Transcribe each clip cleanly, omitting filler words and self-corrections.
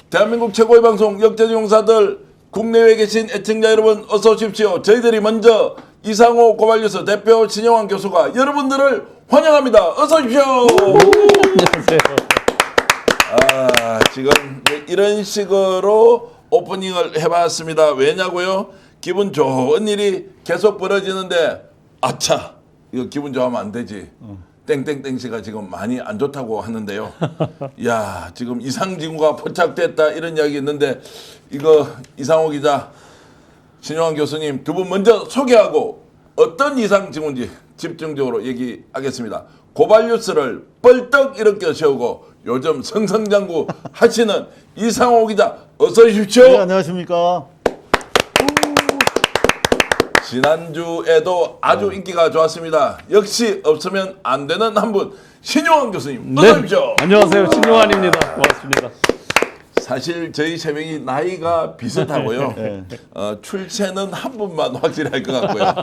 대한민국 최고의 방송 역대주 용사들, 국내외에 계신 애청자 여러분 어서 오십시오. 저희들이 먼저 이상호 고발뉴스 대표 신영환 교수가 여러분들을 환영합니다. 어서 오십시오. 안녕하세요. 지금 이런 식으로 오프닝을 해봤습니다. 왜냐고요? 기분 좋은 일이 계속 벌어지는데 아차, 이거 기분 좋아하면 안 되지. 땡땡땡 씨가 지금 많이 안 좋다고 하는데요. 야, 지금 이상징후가 포착됐다 이런 이야기 있는데 이거 이상호 기자, 신영환 교수님 두 분 먼저 소개하고 어떤 이상징후인지 집중적으로 얘기하겠습니다. 고발뉴스를 뻘떡 일으켜 세우고 요즘 승승장구 하시는 이상호 기자 어서 오십시오. 네, 안녕하십니까. 지난주에도 아주 인기가 좋았습니다. 역시 없으면 안 되는 한 분, 신용환 교수님 네. 어서 오십시오. 안녕하세요. 신용환입니다. 고맙습니다. 사실 저희 세 명이 나이가 비슷하고요. 네. 출세는 한 분만 확실히 할 것 같고요.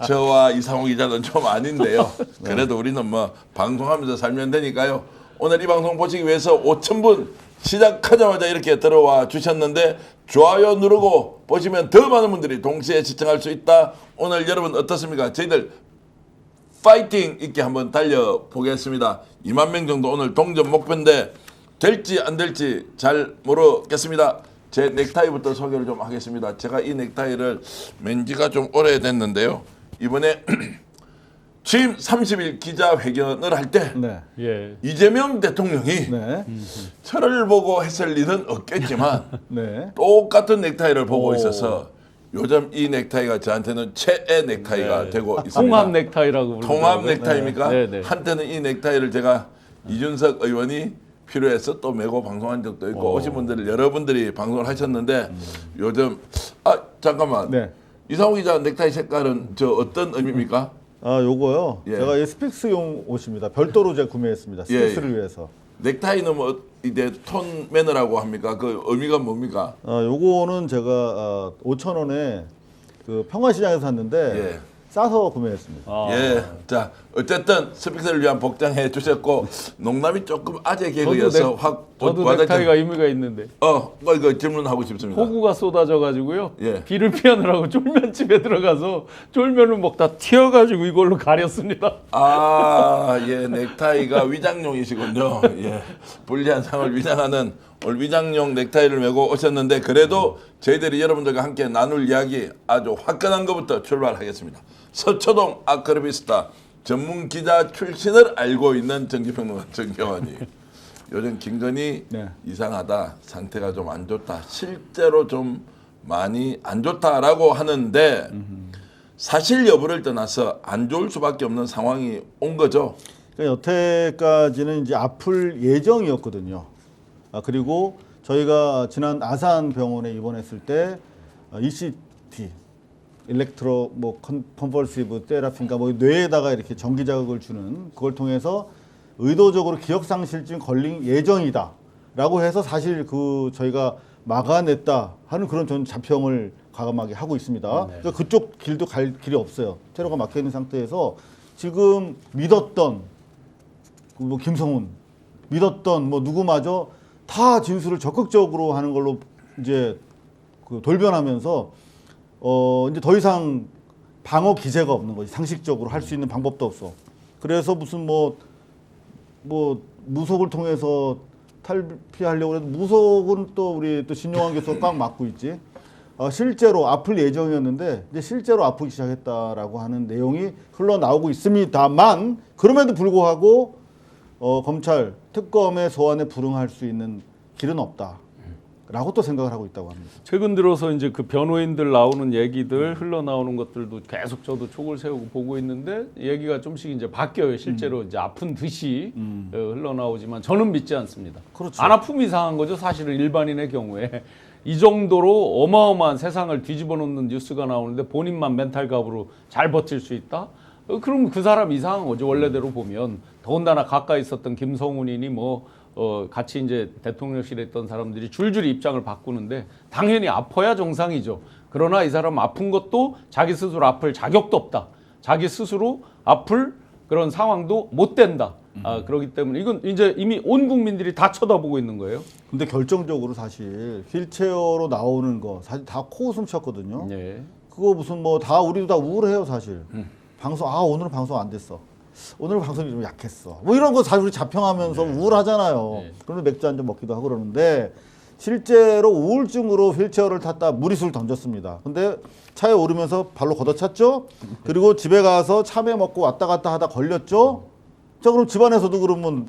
저와 이상호 기자는 좀 아닌데요. 그래도 우리는 뭐 방송하면서 살면 되니까요. 오늘 이 방송 보시기 위해서 5,000분 시작하자마자 이렇게 들어와 주셨는데 좋아요 누르고 보시면 더 많은 분들이 동시에 시청할 수 있다. 오늘 여러분 어떻습니까? 저희들 파이팅 있게 한번 달려보겠습니다. 2만 명 정도 오늘 동전 목표인데 될지 안 될지 잘 모르겠습니다. 제 넥타이부터 소개를 좀 하겠습니다. 제가 이 넥타이를 맨 지가 좀 오래됐는데요. 이번에 취임 30일 기자회견을 할 때 네. 예. 이재명 대통령이 네. 저를 보고 했을 일은 없겠지만 네. 똑같은 넥타이를 보고 오. 있어서 요즘 이 넥타이가 저한테는 최애 넥타이가 되고 있습니다. 통합 넥타이라고 통합 부르더라고요. 넥타이입니까? 네, 네. 한때는 이 넥타이를 제가 이준석 의원이 필요해서 또 메고 방송한 적도 있고 오신 분들 여러분들이 방송을 하셨는데 요즘 잠깐만 네. 이상호 기자 넥타이 색깔은 저 어떤 의미입니까? 요거요. 예. 제가 이 스픽스용 옷입니다. 별도로 제가 구매했습니다. 스픽스를 위해서. 넥타이는 뭐 이제 톤 매너라고 합니까? 그 의미가 뭡니까? 요거는 제가 5,000원에 그 평화시장에서 샀는데 예. 싸서 구매했습니다. 예, 자 어쨌든 스픽스를 위한 복장해 주셨고 농담이 조금 아재 개그여서 확 저도 와닿죠. 넥타이가 의미가 있는데 뭐 이거 질문하고 싶습니다. 폭우가 쏟아져가지고요. 예. 비를 피하느라고 쫄면집에 들어가서 쫄면을 먹다 튀어가지고 이걸로 가렸습니다. 예, 넥타이가 위장용이시군요. 예, 불리한 상을 위장하는 오늘 위장용 넥타이를 메고 오셨는데 그래도 저희들이 여러분들과 함께 나눌 이야기 아주 화끈한 것부터 출발하겠습니다. 서초동 아크로비스타 전문 기자 출신을 알고 있는 정치평론가 정경환이 요즘 김건희 네. 이상하다, 상태가 좀 안 좋다, 실제로 좀 많이 안 좋다라고 하는데 사실 여부를 떠나서 안 좋을 수밖에 없는 상황이 온 거죠. 그러니까 여태까지는 이제 아플 예정이었거든요. 그리고 저희가 지난 아산병원에 입원했을 때 ECT 일렉트로 컨버시브 테라피인가 뇌에다가 이렇게 전기 자극을 주는 그걸 통해서 의도적으로 기억상실증 걸린 예정이다라고 해서 사실 그 저희가 막아냈다 하는 그런 전 자평을 과감하게 하고 있습니다. 그러니까 그쪽 길도 갈 길이 없어요. 테러가 막혀 있는 상태에서 지금 믿었던 김성훈 믿었던 누구마저 다 진술을 적극적으로 하는 걸로 이제 돌변하면서 이제 더 이상 방어 기제가 없는 거지. 상식적으로 할 수 있는 방법도 없어. 그래서 무슨 무속을 통해서 탈피하려고 해도 무속은 또 우리 또 신용환 교수가 꽉 막고 있지. 실제로 아플 예정이었는데 이제 실제로 아프기 시작했다라고 하는 내용이 흘러나오고 있습니다만 그럼에도 불구하고 검찰 특검의 소환에 불응할 수 있는 길은 없다라고 또 생각을 하고 있다고 합니다. 최근 들어서 이제 그 변호인들 나오는 얘기들 흘러나오는 것들도 계속 저도 촉을 세우고 보고 있는데 얘기가 좀씩 이제 바뀌어요. 실제로 이제 아픈 듯이 흘러나오지만 저는 믿지 않습니다. 그렇죠. 안 아픔이 이상한 거죠. 사실은 일반인의 경우에 이 정도로 어마어마한 세상을 뒤집어 놓는 뉴스가 나오는데 본인만 멘탈갑으로 잘 버틸 수 있다? 그럼 그 사람 이상한 거죠. 원래대로 보면 더군다나 가까이 있었던 김성훈이니 같이 이제 대통령실에 있던 사람들이 줄줄이 입장을 바꾸는데 당연히 아파야 정상이죠. 그러나 이 사람 아픈 것도 자기 스스로 아플 자격도 없다. 자기 스스로 아플 그런 상황도 못 된다. 그렇기 때문에 이건 이제 이미 온 국민들이 다 쳐다보고 있는 거예요. 근데 결정적으로 사실 휠체어로 나오는 거 사실 다 코웃음 쳤거든요. 네. 그거 무슨 뭐 다 우리도 다 우울해요 사실. 방송 오늘은 방송 안 됐어. 오늘 방송이 좀 약했어. 뭐 이런 거 사실 우리 자평하면서 우울하잖아요. 네. 그런데 맥주 한 잔 먹기도 하고 그러는데 실제로 우울증으로 휠체어를 탔다 무리수를 던졌습니다. 근데 차에 오르면서 발로 걷어찼죠. 그리고 집에 가서 참외 먹고 왔다 갔다 하다 걸렸죠. 자 그럼 집안에서도 그러면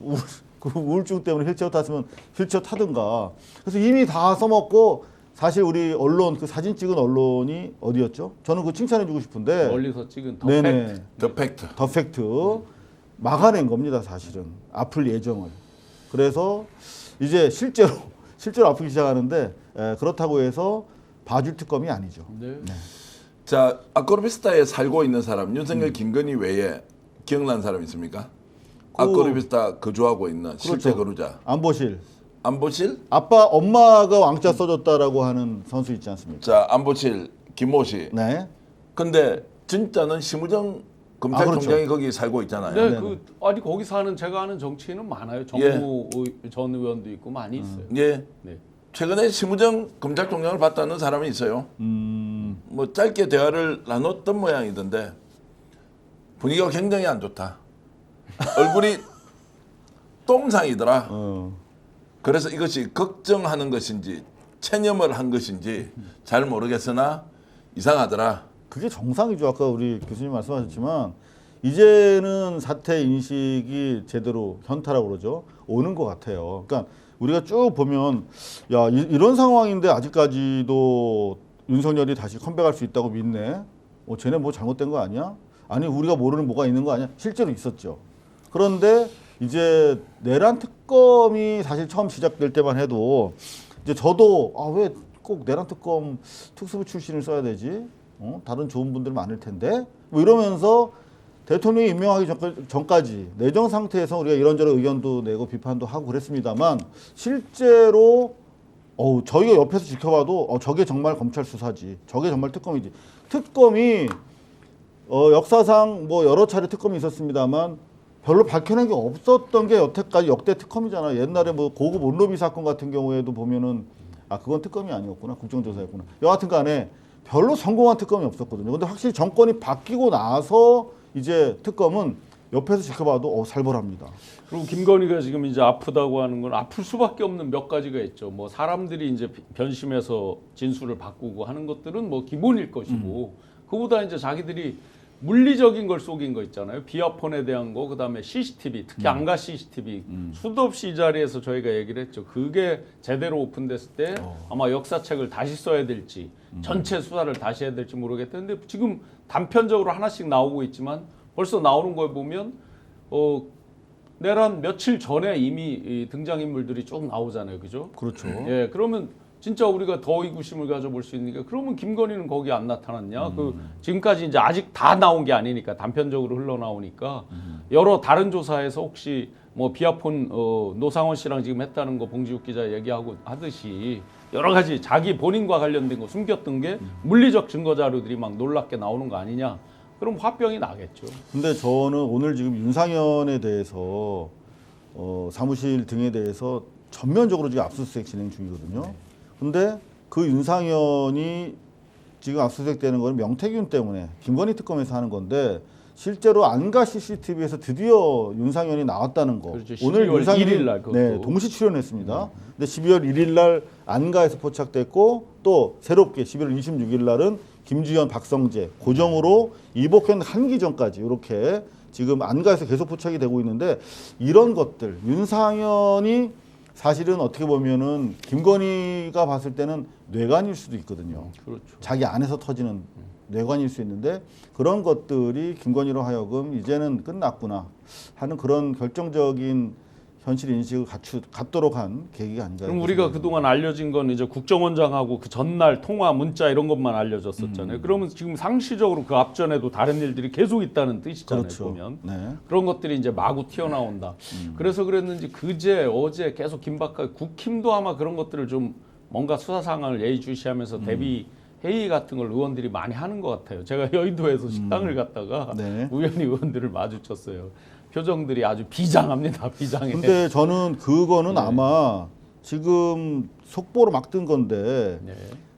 우울증 때문에 휠체어 탔으면 휠체어 타든가. 그래서 이미 다 써먹고 사실 우리 언론 그 사진 찍은 언론이 어디였죠? 저는 그 칭찬해주고 싶은데 멀리서 찍은 더 네네. 팩트. 더 팩트. 더 팩트 막아낸 겁니다 사실은 아플 예정을. 그래서 이제 실제로 아프기 시작하는데 그렇다고 해서 봐줄 특검이 아니죠. 네. 자, 아크로비스타에 살고 있는 사람 윤석열, 김건희 외에 기억나는 사람 있습니까? 아크로비스타 거주하고 있는 실제 거주자 안보실 안보실? 엄마가 왕자 써줬다라고 하는 선수 있지 않습니까? 자, 안보실 김모 씨. 네. 근데 진짜는 심우정 검찰총장이 그렇죠. 거기 살고 있잖아요. 네, 네네. 아니 거기 사는 제가 아는 정치인은 많아요. 정무 전 의원도 있고 많이 있어요. 예. 네. 최근에 심우정 검찰총장을 봤다는 사람이 있어요. 뭐 짧게 대화를 나눴던 모양이던데 분위기가 굉장히 안 좋다. 얼굴이 똥상이더라. 그래서 이것이 걱정하는 것인지 체념을 한 것인지 잘 모르겠으나 이상하더라. 그게 정상이죠. 아까 우리 교수님 말씀하셨지만 이제는 사태 인식이 제대로 현타라고 그러죠. 오는 것 같아요. 그러니까 우리가 쭉 보면 야 이런 상황인데 아직까지도 윤석열이 다시 컴백할 수 있다고 믿네. 쟤네 뭐 잘못된 거 아니야? 아니 우리가 모르는 뭐가 있는 거 아니야? 실제로 있었죠. 그런데 이제 내란 특검이 사실 처음 시작될 때만 해도 이제 저도 왜 꼭 내란 특검 특수부 출신을 써야 되지? 다른 좋은 분들 많을 텐데 뭐 이러면서 대통령이 임명하기 전까지 내정 상태에서 우리가 이런저런 의견도 내고 비판도 하고 그랬습니다만 실제로 저희가 옆에서 지켜봐도 저게 정말 검찰 수사지, 저게 정말 특검이지. 특검이 역사상 뭐 여러 차례 특검이 있었습니다만 별로 밝혀낸 게 없었던 게 여태까지 역대 특검이잖아요. 옛날에 뭐 고급 온로비 사건 같은 경우에도 보면은 그건 특검이 아니었구나, 국정조사였구나. 여하튼 간에 별로 성공한 특검이 없었거든요. 근데 확실히 정권이 바뀌고 나서 이제 특검은 옆에서 지켜봐도 살벌합니다. 그리고 김건희가 지금 이제 아프다고 하는 건 아플 수밖에 없는 몇 가지가 있죠. 뭐 사람들이 이제 변심해서 진술을 바꾸고 하는 것들은 뭐 기본일 것이고 그보다 이제 자기들이 물리적인 걸 속인 거 있잖아요. 비아폰에 대한 거, 그다음에 CCTV, 특히 안가 CCTV 수도 없이 이 자리에서 저희가 얘기를 했죠. 그게 제대로 오픈됐을 때 아마 역사책을 다시 써야 될지 전체 수사를 다시 해야 될지 모르겠는데 지금 단편적으로 하나씩 나오고 있지만 벌써 나오는 걸 보면 내란 며칠 전에 이미 이 등장인물들이 쭉 나오잖아요. 그죠? 그렇죠. 예, 그러면 진짜 우리가 더 의구심을 가져볼 수 있는 게 그러면 김건희는 거기 안 나타났냐? 지금까지 이제 아직 다 나온 게 아니니까 단편적으로 흘러나오니까 여러 다른 조사에서 혹시 뭐 비아폰 노상원 씨랑 지금 했다는 거 봉지욱 기자 얘기하고 하듯이 여러 가지 자기 본인과 관련된 거 숨겼던 게 물리적 증거 자료들이 막 놀랍게 나오는 거 아니냐? 그럼 화병이 나겠죠. 근데 저는 오늘 지금 윤상현에 대해서 사무실 등에 대해서 전면적으로 지금 압수수색 진행 중이거든요. 근데 그 윤상현이 지금 압수수색되는 건 명태균 때문에 김건희 특검에서 하는 건데 실제로 안가 CCTV에서 드디어 윤상현이 나왔다는 거. 그렇죠. 오늘 12월 윤상현이 1일 날 그것도. 동시 출연했습니다. 근데 12월 1일 날 안가에서 포착됐고 또 새롭게 11월 26일 날은 김주현, 박성재 고정으로 이복현 한기 전까지 이렇게 지금 안가에서 계속 포착이 되고 있는데 이런 것들 윤상현이 사실은 어떻게 보면은 김건희가 봤을 때는 뇌관일 수도 있거든요. 그렇죠. 자기 안에서 터지는 뇌관일 수 있는데 그런 것들이 김건희로 하여금 이제는 끝났구나 하는 그런 결정적인 현실 인식을 갖도록 한 계기가 아닌가. 그럼 우리가 그동안 알려진 건 이제 국정원장하고 그 전날 통화, 문자 이런 것만 알려졌었잖아요. 그러면 지금 상시적으로 그 앞전에도 다른 일들이 계속 있다는 뜻이잖아요. 그렇죠. 보면 네. 그런 것들이 이제 마구 튀어나온다. 그래서 그랬는지 그제 어제 계속 김박하 국힘도 아마 그런 것들을 좀 뭔가 수사 상황을 예의주시하면서 대비 회의 같은 걸 의원들이 많이 하는 것 같아요. 제가 여의도에서 식당을 갔다가 네. 우연히 의원들을 마주쳤어요. 표정들이 아주 비장합니다. 비장해. 근데 저는 그거는 아마 지금 속보로 막 뜬 건데 네.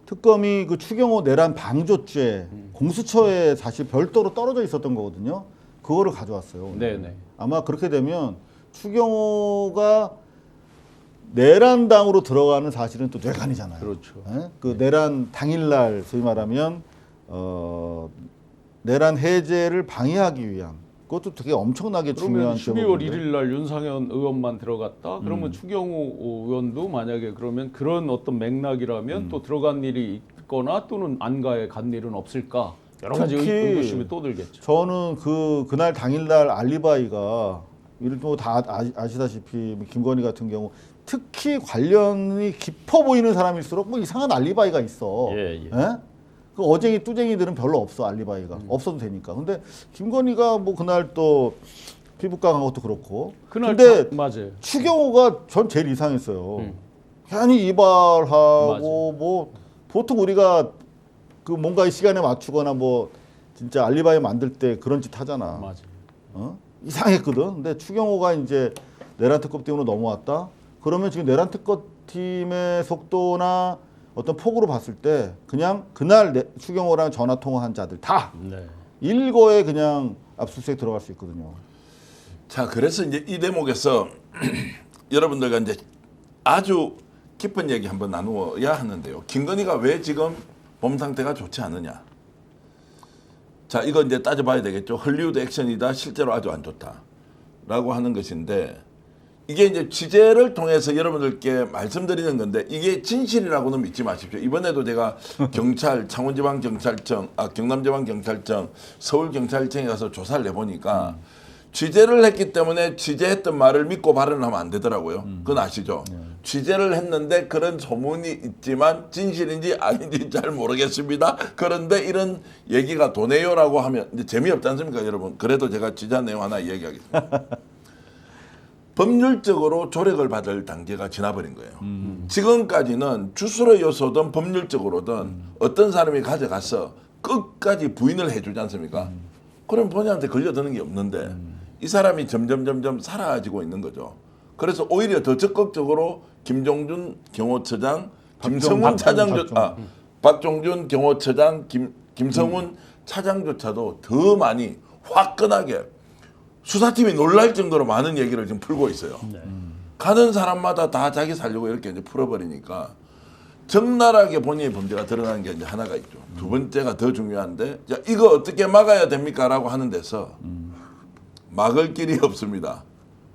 특검이 그 추경호 내란 방조죄 공수처에 사실 별도로 떨어져 있었던 거거든요. 그거를 가져왔어요. 오늘. 네네. 아마 그렇게 되면 추경호가 내란당으로 들어가는 사실은 또 뇌관이잖아요. 그렇죠. 예? 그 내란 당일날 소위 말하면 내란 해제를 방해하기 위한 그것도 되게 엄청나게 그러면 중요한 12월 제목인데. 1일 날 윤상현 의원만 들어갔다. 그러면 추경호 의원도 만약에 그러면 그런 어떤 맥락이라면 또 들어간 일이 있거나 또는 안가에 간 일은 없을까? 여러 가지 특히 의구심이 또 들겠죠. 저는 그날 당일날 알리바이가 이를 또다 아시다시피 김건희 같은 경우 특히 관련이 깊어 보이는 사람일수록 뭐 이상한 알리바이가 있어. 예, 예. 그 어쟁이 뚜쟁이들은 별로 없어 알리바이가 없어도 되니까. 근데 김건희가 뭐 그날 또 피부과 간 것도 그렇고. 그날 근데 맞아요. 추경호가 전 제일 이상했어요. 괜히 이발하고 뭐 보통 우리가 그 뭔가 시간에 맞추거나 뭐 진짜 알리바이 만들 때 그런 짓 하잖아. 맞아요. 이상했거든. 근데 추경호가 이제 내란 특검팀으로 넘어왔다. 그러면 지금 내란 특검팀의 속도나 어떤 폭으로 봤을 때 그냥 그날 추경호랑 전화 통화한 자들 다 네. 일거에 그냥 압수수색 들어갈 수 있거든요. 자, 그래서 이제 이 대목에서 여러분들과 이제 아주 깊은 얘기 한번 나누어야 하는데요. 김건희가 왜 지금 몸 상태가 좋지 않느냐? 자, 이거 이제 따져봐야 되겠죠. 헐리우드 액션이다. 실제로 아주 안 좋다라고 하는 것인데 이게 이제 취재를 통해서 여러분들께 말씀드리는 건데 이게 진실이라고는 믿지 마십시오. 이번에도 제가 경찰, 창원지방경찰청, 경남지방경찰청, 서울경찰청에 가서 조사를 해보니까 취재를 했기 때문에 취재했던 말을 믿고 발언을 하면 안 되더라고요. 그건 아시죠? 취재를 했는데 그런 소문이 있지만 진실인지 아닌지 잘 모르겠습니다. 그런데 이런 얘기가 도네요라고 하면 이제 재미없지 않습니까, 여러분? 그래도 제가 취재한 내용 하나 이야기하겠습니다. 법률적으로 조력을 받을 단계가 지나버린 거예요. 지금까지는 주술의 요소든 법률적으로든 어떤 사람이 가져가서 끝까지 부인을 해주지 않습니까? 그럼 본인한테 걸려드는 게 없는데 이 사람이 점점 사라지고 있는 거죠. 그래서 오히려 더 적극적으로 김종준 경호처장, 김성훈 차장조차, 박종준 경호처장, 김성훈 차장조차도 더 많이 화끈하게 수사팀이 놀랄 정도로 많은 얘기를 지금 풀고 있어요. 가는 사람마다 다 자기 살려고 이렇게 이제 풀어버리니까 적나라하게 본인의 범죄가 드러나는 게 이제 하나가 있죠. 두 번째가 더 중요한데, 자, 이거 어떻게 막아야 됩니까? 라고 하는 데서 막을 길이 없습니다.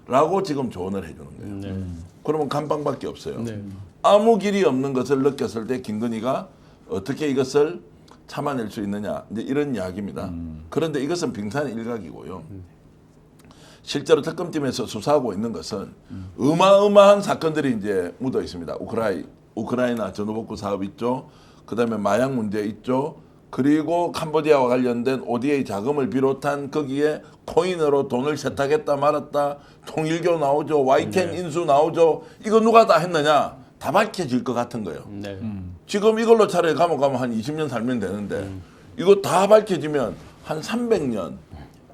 라고 지금 조언을 해주는 거예요. 그러면 감방밖에 없어요. 네. 아무 길이 없는 것을 느꼈을 때 김건희가 어떻게 이것을 참아낼 수 있느냐, 이제 이런 이야기입니다. 그런데 이것은 빙산의 일각이고요. 실제로 특검팀에서 수사하고 있는 것은 어마어마한 사건들이 이제 묻어 있습니다. 우크라이나 전후복구 사업 있죠. 그다음에 마약 문제 있죠. 그리고 캄보디아와 관련된 ODA 자금을 비롯한 거기에 코인으로 돈을 세탁했다 말았다. 통일교 나오죠. YTN 인수 나오죠. 이거 누가 다 했느냐? 다 밝혀질 것 같은 거예요. 네. 지금 이걸로 차라리 감옥 가면 한 20년 살면 되는데 이거 다 밝혀지면 한 300년.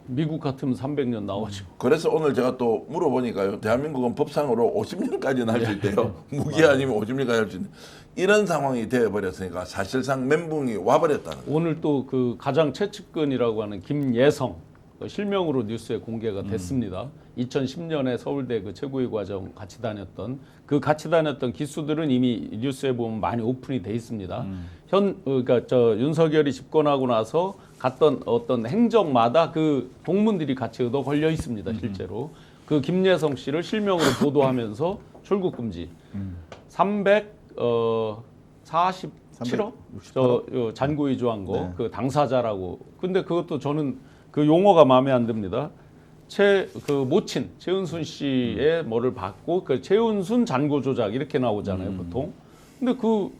미국 같으면 300년 나오죠. 그래서 오늘 제가 또 물어보니까요. 대한민국은 법상으로 50년까지는 할 수 있대요. 무기 아니면 50년까지 할 수 있는. 이런 상황이 되어버렸으니까 사실상 멘붕이 와버렸다는 거예요. 오늘 또 그 가장 최측근이라고 하는 김예성 실명으로 뉴스에 공개가 됐습니다. 2010년에 서울대 그 최고위 과정 같이 다녔던 기수들은 이미 뉴스에 보면 많이 오픈이 돼 있습니다. 그러니까 윤석열이 집권하고 나서 갔던 어떤 행정마다 그 동문들이 같이 얻어 걸려 있습니다. 실제로 그 김예성 씨를 실명으로 보도하면서 출국 금지 347억 잔고 위조한 거 그 당사자라고. 근데 그것도 저는 그 용어가 마음에 안 듭니다. 모친 최은순 씨의 뭐를 받고 그 최은순 잔고 조작 이렇게 나오잖아요 보통. 근데 그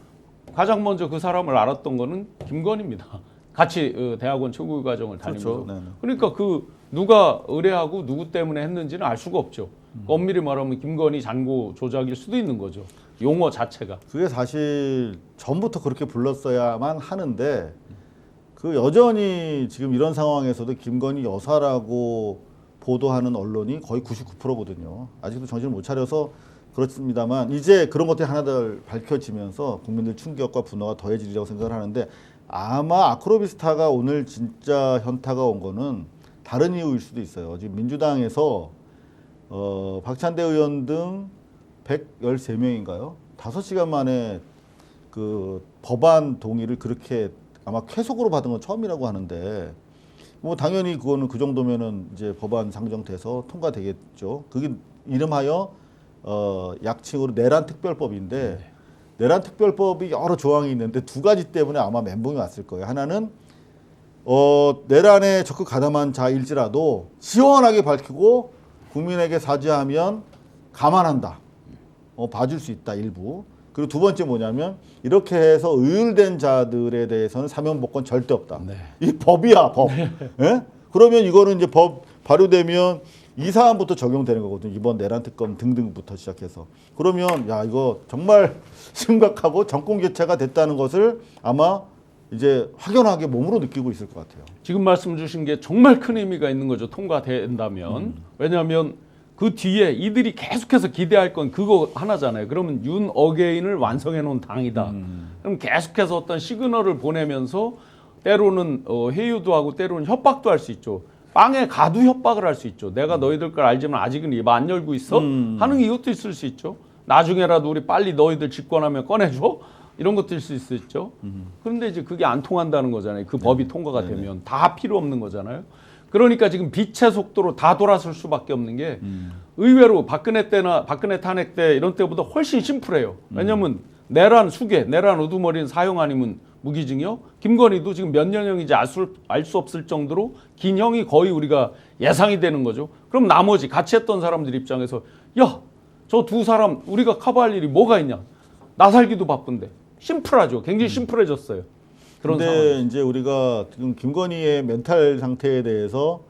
가장 먼저 그 사람을 알았던 거는 김건희입니다. 같이 대학원 최고위 과정을 다니면서. 그렇죠. 그러니까 그 누가 의뢰하고 누구 때문에 했는지는 알 수가 없죠. 엄밀히 말하면 김건희 잔고 조작일 수도 있는 거죠. 용어 자체가. 그게 사실 전부터 그렇게 불렀어야만 하는데 그 여전히 지금 이런 상황에서도 김건희 여사라고 보도하는 언론이 거의 99%거든요. 아직도 정신을 못 차려서 그렇습니다만 이제 그런 것들이 하나둘 밝혀지면서 국민들 충격과 분노가 더해지리라고 생각을 하는데 아마 아크로비스타가 오늘 진짜 현타가 온 거는 다른 이유일 수도 있어요. 지금 민주당에서 박찬대 의원 등 113명인가요? 5시간 만에 그 법안 동의를 그렇게 아마 쾌속으로 받은 건 처음이라고 하는데 뭐 당연히 그거는 그 정도면은 이제 법안 상정돼서 통과되겠죠. 그게 이름하여 약칭으로 내란 특별법인데 내란 특별법이 여러 조항이 있는데 두 가지 때문에 아마 멘붕이 왔을 거예요. 하나는 내란에 적극 가담한 자일지라도 시원하게 밝히고 국민에게 사죄하면 감안한다. 봐줄 수 있다 일부. 그리고 두 번째 뭐냐면 이렇게 해서 의율된 자들에 대해서는 사면복권 절대 없다. 네. 이 법이야 법. 예? 그러면 이거는 이제 법 발효되면 이 사안부터 적용되는 거거든요. 이번 내란 특검 등등부터 시작해서. 그러면 야 이거 정말 심각하고 정권 교체가 됐다는 것을 아마 이제 확연하게 몸으로 느끼고 있을 것 같아요. 지금 말씀 주신 게 정말 큰 의미가 있는 거죠. 통과된다면. 왜냐하면 그 뒤에 이들이 계속해서 기대할 건 그거 하나잖아요. 그러면 윤 어게인을 완성해 놓은 당이다. 그럼 계속해서 어떤 시그널을 보내면서 때로는 회유도 하고 때로는 협박도 할 수 있죠. 빵에 가두 협박을 할 수 있죠. 내가 너희들 걸 알지만 아직은 입 안 열고 있어? 하는 이것도 있을 수 있죠. 나중에라도 우리 빨리 너희들 집권하면 꺼내줘? 이런 것도 있을 수 있죠. 그런데 이제 그게 안 통한다는 거잖아요. 그 법이 통과가 되면 다 필요 없는 거잖아요. 그러니까 지금 빛의 속도로 다 돌아설 수밖에 없는 게 의외로 박근혜 때나 박근혜 탄핵 때 이런 때보다 훨씬 심플해요. 왜냐하면 내란 수괴, 내란 우두머리는 사형 아니면 무기징역. 김건희도 지금 몇 년형인지 알 수 없을 정도로 긴 형이 거의 우리가 예상이 되는 거죠. 그럼 나머지 같이 했던 사람들 입장에서 야, 저 두 사람 우리가 커버할 일이 뭐가 있냐. 나 살기도 바쁜데. 심플하죠. 굉장히 심플해졌어요. 그런 근데 상황. 이제 우리가 지금 김건희의 멘탈 상태에 대해서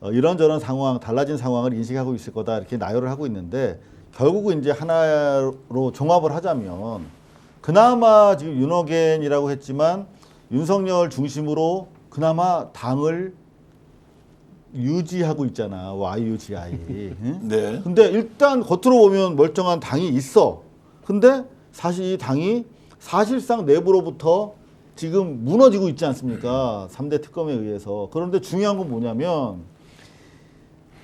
이런저런 상황, 달라진 상황을 인식하고 있을 거다 이렇게 나열을 하고 있는데 결국은 이제 하나로 종합을 하자면 그나마 지금 윤어겐이라고 했지만 윤석열 중심으로 그나마 당을 유지하고 있잖아. YUGI. 응? 네. 근데 일단 겉으로 보면 멀쩡한 당이 있어. 근데 사실 이 당이 사실상 내부로부터 지금 무너지고 있지 않습니까? 3대 특검에 의해서. 그런데 중요한 건 뭐냐면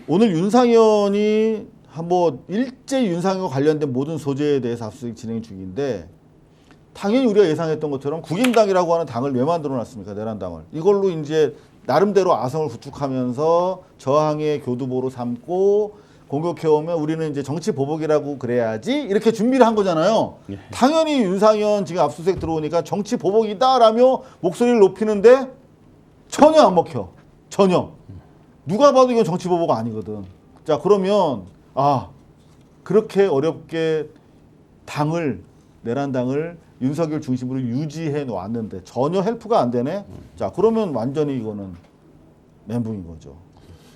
오늘 윤상현이 뭐 일제 윤상현과 관련된 모든 소재에 대해서 압수수색 진행 중인데 당연히 우리가 예상했던 것처럼 국임당이라고 하는 당을 왜 만들어 놨습니까? 내란당을. 이걸로 이제 나름대로 아성을 구축하면서 저항의 교두보로 삼고 공격해오면 우리는 이제 정치 보복이라고 그래야지 이렇게 준비를 한 거잖아요. 당연히 윤상현 지금 압수수색 들어오니까 정치 보복이다라며 목소리를 높이는데 전혀 안 먹혀. 전혀. 누가 봐도 이건 정치 보복 아니거든. 자 그러면 그렇게 어렵게 당을 내란당을 윤석열 중심으로 유지해 놓았는데 전혀 헬프가 안 되네. 자 그러면 완전히 이거는 멘붕인 거죠.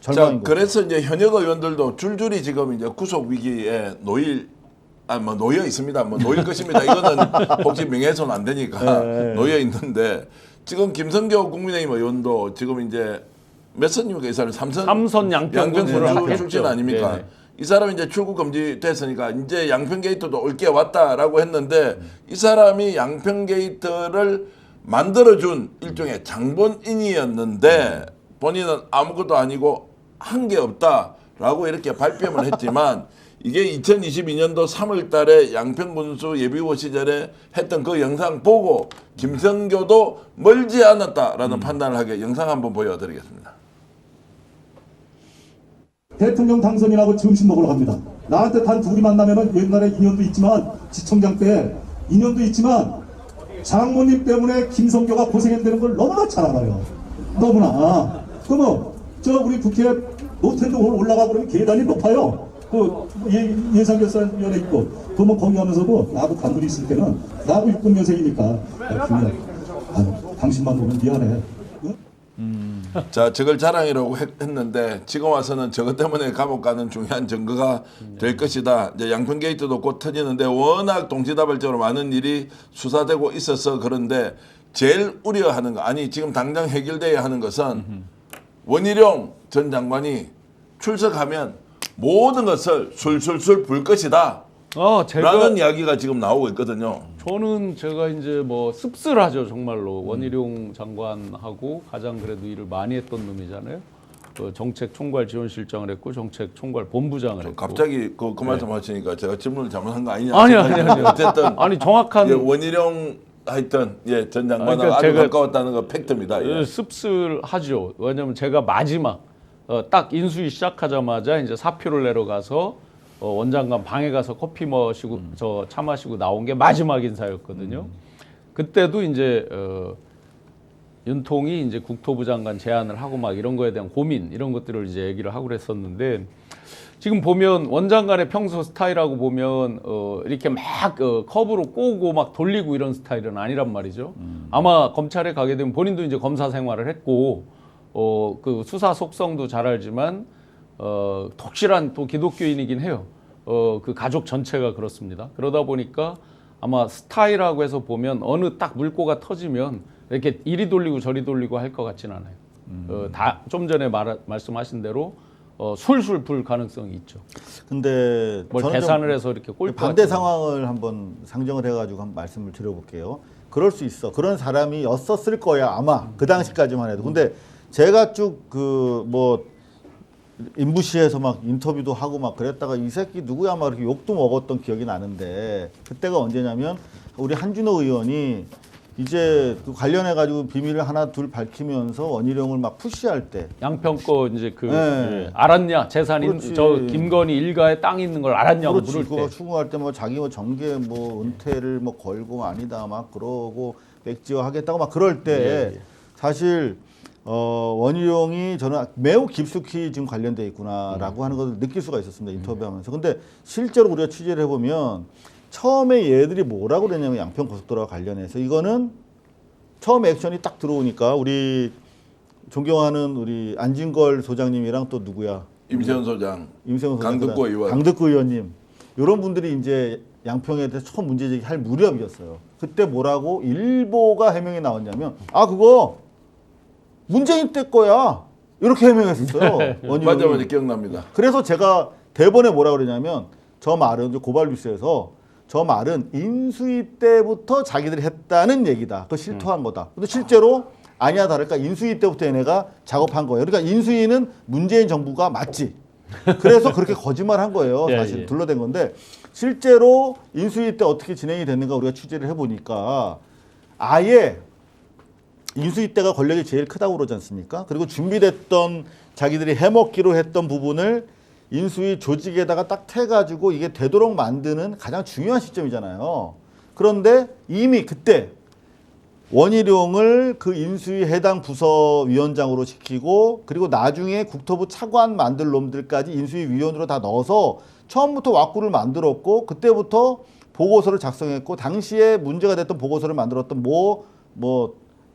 자, 절망인 거죠. 그래서 이제 현역 의원들도 줄줄이 지금 이제 구속 위기에 놓여 있습니다. 뭐 놓일 것입니다. 이거는 혹시 명예훼손 안 되니까 놓여 있는데 지금 김성교 국민의힘 의원도 지금 이제 몇 선입니까? 이 사람 삼선 양평 출신 아닙니까? 네네. 이 사람이 이제 출국 금지 됐으니까 이제 양평 게이트도 올 게 왔다라고 했는데 이 사람이 양평 게이트를 만들어준 일종의 장본인이었는데 본인은 아무것도 아니고 한 게 없다라고 이렇게 발뺌을 했지만 이게 2022년도 3월 달에 양평군수 예비후보 시절에 했던 그 영상 보고 김성교도 멀지 않았다라는 판단을 하게 영상 한번 보여드리겠습니다. 대통령 당선이라고 점심 먹으러 갑니다. 나한테 단 둘이 만나면은 옛날에 인연도 있지만 지청장 때 인연도 있지만 장모님 때문에 김성교가 고생했다는 걸 너무나 잘 알아요. 너무나. 그러면 저 우리 국회 노태도 올라가고 그러면 계단이 높아요. 그 예상결산위원회 있고 그러면 거기 가면서도 나하고 단둘이 있을 때는 나하고 6년생이니까 당신만 보면 미안해. 자, 저걸 자랑이라고 했는데 지금 와서는 저것 때문에 감옥 가는 중요한 증거가 될 것이다. 이제 양평 게이트도 곧 터지는데 워낙 동시다발적으로 많은 일이 수사되고 있어서 그런데 제일 우려하는 거 지금 당장 해결돼야 하는 것은 원희룡 전 장관이 출석하면 모든 것을 술술술 불 것이다. 라는 이야기가 지금 나오고 있거든요. 저는 제가 이제 뭐 씁쓸하죠 정말로. 원희룡 장관하고 가장 그래도 일을 많이 했던 놈이잖아요. 정책총괄지원실장을 했고 정책총괄본부장을 했고. 갑자기 그 말씀하시니까 제가 질문을 잘못한 거 아니냐? 아니요. 어쨌든 아니 정확한 원희룡 하여튼 전 장관하고 그러니까 아주 제가 가까웠다는 거 팩트입니다. 예. 씁쓸하죠. 왜냐하면 제가 마지막 딱 인수위 시작하자마자 이제 사표를 내러 가서 원장관 방에 가서 커피 마시고 저 차 마시고 나온 게 마지막 인사였거든요. 그때도 이제 윤통이 이제 국토부 장관 제안을 하고 막 이런 거에 대한 고민 이런 것들을 이제 얘기를 하고 그랬었는데 지금 보면 원장관의 평소 스타일하고 보면 이렇게 막 컵으로 꼬고 막 돌리고 이런 스타일은 아니란 말이죠. 아마 검찰에 가게 되면 본인도 이제 검사 생활을 했고 그 수사 속성도 잘 알지만 독실한 또 기독교인이긴 해요. 그 가족 전체가 그렇습니다. 그러다 보니까 아마 스타일하고 해서 보면 어느 딱 물꼬가 터지면 이렇게 이리 돌리고 저리 돌리고 할 것 같진 않아요. 다 좀 전에 말씀하신 대로 술술 불 가능성이 있죠. 근데 뭘 저는 계산을 해서 이렇게 꼴 반대 상황을 한번 상정을 해가지고 한번 말씀을 드려볼게요. 그럴 수 있어. 그런 사람이었었을 거야 아마 그 당시까지만 해도. 근데 제가 쭉 그 뭐 인부시에서 막 인터뷰도 하고 막 그랬다가 이 새끼 누구야 막 이렇게 욕도 먹었던 기억이 나는데 그때가 언제냐면 우리 한준호 의원이 이제 그 관련해 가지고 비밀을 하나 둘 밝히면서 원희룡을 막 푸시할 때 양평거 이제 그 네. 알았냐 재산이 그렇지. 저 김건희 일가에 땅이 있는 걸 알았냐고 그렇지. 물을 그거 때 추궁할 때 뭐 자기 뭐 정계 뭐 은퇴를 뭐 걸고 아니다 막 그러고 백지화 하겠다고 막 그럴 때 사실 원희룡이 저는 매우 깊숙이 지금 관련돼 있구나라고 하는 것을 느낄 수가 있었습니다. 인터뷰하면서. 근데 실제로 우리가 취재를 해보면 처음에 얘들이 뭐라고 그랬냐면 양평 고속도로와 관련해서 이거는 처음 액션이 딱 들어오니까 우리 존경하는 우리 안진걸 소장님이랑 또 누구야? 임세훈 소장, 임세훈 소장, 강덕구 의원, 강덕구 의원님 이런 분들이 이제 양평에 대해서 처음 문제제기할 무렵이었어요. 그때 뭐라고 일보가 해명이 나왔냐면 그거 문재인 때 거야 이렇게 해명했었어요. 맞아 기억납니다. 그래서 제가 대본에 뭐라고 그러냐면 저 말은 고발 뉴스에서 저 말은 인수위 때부터 자기들이 했다는 얘기다. 그거 실토한 거다. 근데 실제로 아니야 다를까 인수위 때부터 얘네가 작업한 거예요. 그러니까 인수위는 문재인 정부가 맞지. 그래서 그렇게 거짓말한 거예요. 사실 예. 둘러댄 건데 실제로 인수위 때 어떻게 진행이 됐는가 우리가 취재를 해보니까 아예 인수위 때가 권력이 제일 크다고 그러지 않습니까? 그리고 준비됐던 자기들이 해먹기로 했던 부분을 인수위 조직에다가 딱 태가지고 이게 되도록 만드는 가장 중요한 시점이잖아요. 그런데 이미 그때 원희룡을 그 인수위 해당 부서 위원장으로 시키고 그리고 나중에 국토부 차관 만들 놈들까지 인수위 위원으로 다 넣어서 처음부터 왁구를 만들었고 그때부터 보고서를 작성했고 당시에 문제가 됐던 보고서를 만들었던 뭐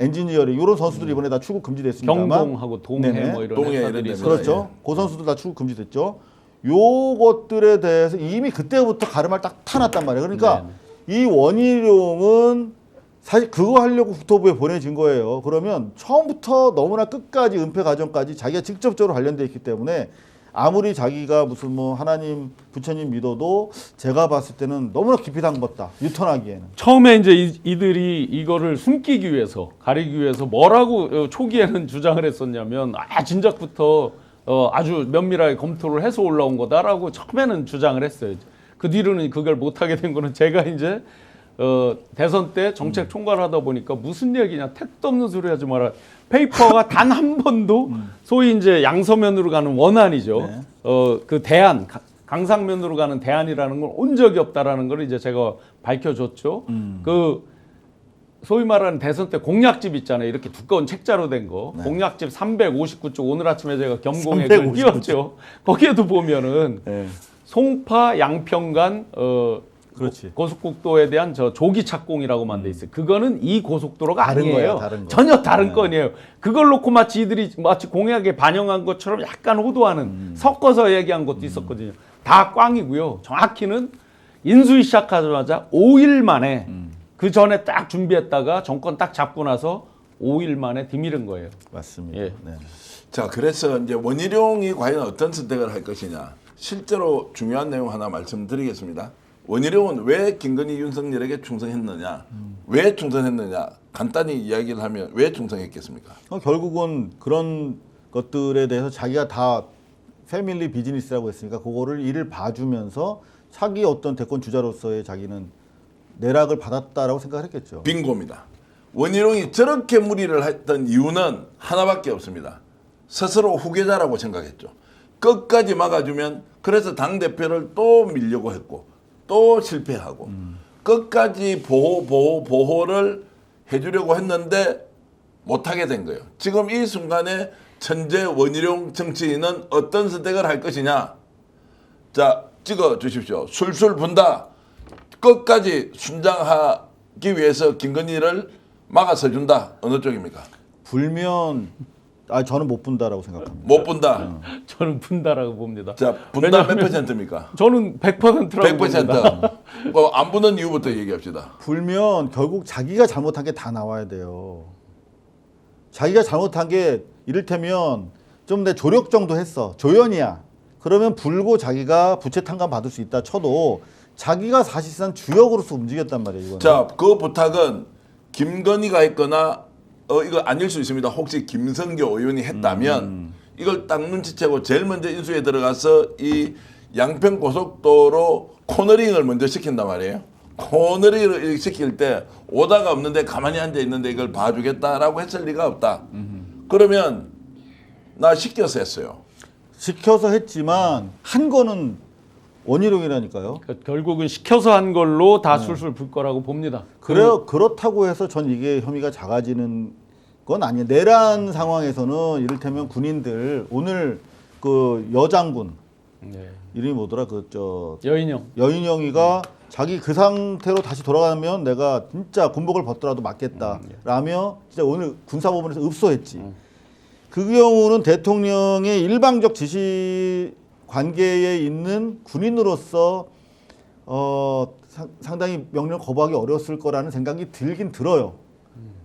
엔지니어링 이런 선수들이 이번에 다 출국 금지됐습니다만 경동하고 동해 네네. 뭐 이런 동해 회사들이 이런 있어요. 그렇죠. 그 선수들 다 출국 금지됐죠. 요것들에 대해서 이미 그때부터 가르마를 딱 타놨단 말이에요. 그러니까 이 원희룡은 사실 그거 하려고 국토부에 보내진 거예요. 그러면 처음부터 너무나 끝까지 은폐 과정까지 자기가 직접적으로 관련돼 있기 때문에 아무리 자기가 무슨 뭐 하나님 부처님 믿어도 제가 봤을 때는 너무나 깊이 담궜다. 유턴하기에는. 처음에 이제 이들이 이거를 숨기기 위해서 가리기 위해서 뭐라고 초기에는 주장을 했었냐면 진작부터 아주 면밀하게 검토를 해서 올라온 거다라고 처음에는 주장을 했어요. 그 뒤로는 그걸 못하게 된 거는 제가 이제 대선 때 정책 총괄하다 보니까 무슨 얘기냐 택도 없는 소리 하지 마라. 페이퍼가 단 한 번도 소위 이제 양서면으로 가는 원안이죠. 네. 그 대안 강상면으로 가는 대안이라는 걸 온 적이 없다라는 걸 이제 제가 밝혀줬죠. 그 소위 말하는 대선 때 공약집 있잖아요. 이렇게 두꺼운 책자로 된 거. 네. 공약집 359쪽 오늘 아침에 제가 겸공에 359쪽. 띄웠죠. 거기에도 보면은 네. 송파 양평 간 그렇지. 고속국도에 대한 저 조기 착공이라고만 돼 있어요. 그거는 이 고속도로가 다른 아니에요. 거예요, 다른 거. 전혀 다른 네. 건이에요. 그걸 놓고 마치 이들이 마치 공약에 반영한 것처럼 약간 호도하는 섞어서 얘기한 것도 있었거든요. 다 꽝이고요. 정확히는 인수위 시작하자마자 5일 만에 그 전에 딱 준비했다가 정권 딱 잡고 나서 5일 만에 뒤미른 거예요. 맞습니다. 예. 네. 자, 그래서 이제 원희룡이 과연 어떤 선택을 할 것이냐. 실제로 중요한 내용 하나 말씀드리겠습니다. 원희룡은 왜 김건희 윤석열에게 충성했느냐, 왜 충성했느냐 간단히 이야기를 하면 왜 충성했겠습니까? 결국은 그런 것들에 대해서 자기가 다 패밀리 비즈니스라고 했으니까 그거를 일을 봐주면서 자기 어떤 대권 주자로서의 자기는 내락을 받았다라고 생각을 했겠죠. 빙고입니다. 원희룡이 저렇게 무리를 했던 이유는 하나밖에 없습니다. 스스로 후계자라고 생각했죠. 끝까지 막아주면 그래서 당대표를 또 밀려고 했고 또 실패하고 끝까지 보호를 해주려고 했는데 못하게 된 거예요. 지금 이 순간에 천재 원희룡 정치인은 어떤 선택을 할 것이냐. 자, 찍어 주십시오. 술술 분다. 끝까지 순장하기 위해서 김건희를 막아서 준다. 어느 쪽입니까? 불면 저는 못 분다라고 생각합니다. 못 분다. 저는 분다라고 봅니다. 자, 분다 몇 %입니까? 저는 100%라고 봅니다. 100%. 안 부는 이유부터 얘기합시다. 불면 결국 자기가 잘못한 게 다 나와야 돼요. 자기가 잘못한 게 이를테면 좀 내 조력 정도 했어. 조연이야. 그러면 불고 자기가 부채 탕감 받을 수 있다 쳐도 자기가 사실상 주역으로서 움직였단 말이에요. 이거는. 자, 그 부탁은 김건희가 했거나 이거 아닐 수 있습니다. 혹시 김성교 의원이 했다면 이걸 딱 눈치채고 제일 먼저 인수에 들어가서 이 양평 고속도로 코너링을 먼저 시킨단 말이에요. 코너링을 시킬 때 오다가 없는데 가만히 앉아 있는데 이걸 봐주겠다라고 했을 리가 없다. 그러면 나 시켜서 했어요. 시켜서 했지만 한 거는 원희룡이라니까요. 그러니까 결국은 시켜서 한 걸로 다 술술 불 거라고 봅니다. 그렇다고 해서 전 이게 혐의가 작아지는 건 아니에요. 내란 상황에서는 이를테면 군인들 오늘 그 여장군 네. 이름이 뭐더라 여인형. 여인영이가 자기 그 상태로 다시 돌아가면 내가 진짜 군복을 벗더라도 맞겠다라며 진짜 오늘 군사법원에서 읍소했지. 그 경우는 대통령의 일방적 지시 관계에 있는 군인으로서 상당히 명령을 거부하기 어려웠을 거라는 생각이 들긴 들어요.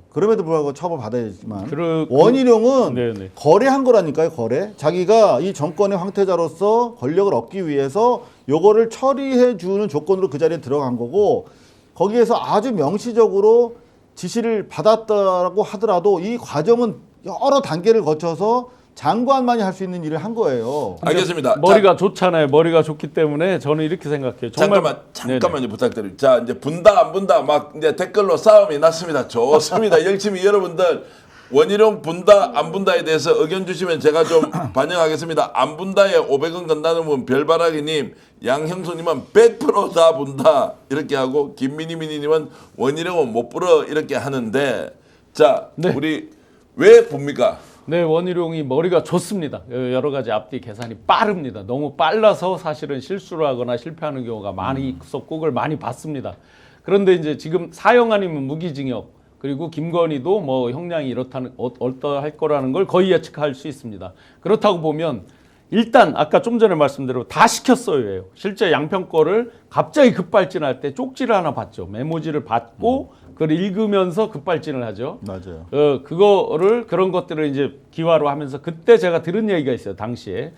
그럼에도 불구하고 처벌 받아야지만 원희룡은 네네. 거래한 거라니까요. 거래. 자기가 이 정권의 황태자로서 권력을 얻기 위해서 요거를 처리해 주는 조건으로 그 자리에 들어간 거고 거기에서 아주 명시적으로 지시를 받았다고 하더라도 이 과정은 여러 단계를 거쳐서 장관만이 할 수 있는 일을 한 거예요. 알겠습니다. 머리가 좋잖아요. 머리가 좋기 때문에 저는 이렇게 생각해요. 정말 잠깐만요 부탁드립니다. 자, 이제 분다 안 분다 막 이제 댓글로 싸움이 났습니다. 좋습니다. 열심히 여러분들 원희룡 분다 안 분다에 대해서 의견 주시면 제가 좀 반영하겠습니다. 안 분다에 500원 건다는 분 별바라기님, 양형수님은 100%다 분다 이렇게 하고 김미니미니님은 원희룡은 못 불어 이렇게 하는데 자, 네. 우리 왜 봅니까? 네, 원희룡이 머리가 좋습니다. 여러 가지 앞뒤 계산이 빠릅니다. 너무 빨라서 사실은 실수를 하거나 실패하는 경우가 많이 있었고 그걸 많이 봤습니다. 그런데 이제 지금 사형 아니면 무기징역 그리고 김건희도 뭐 형량이 이렇다는 어떠할 거라는 걸 거의 예측할 수 있습니다. 그렇다고 보면 일단 아까 좀 전에 말씀대로 다 시켰어요. 실제 양평 거를 갑자기 급발진할 때 쪽지를 하나 받죠. 메모지를 받고 그걸 읽으면서 급발진을 하죠. 맞아요. 그거를 그런 것들을 이제 기화로 하면서 그때 제가 들은 얘기가 있어요. 당시에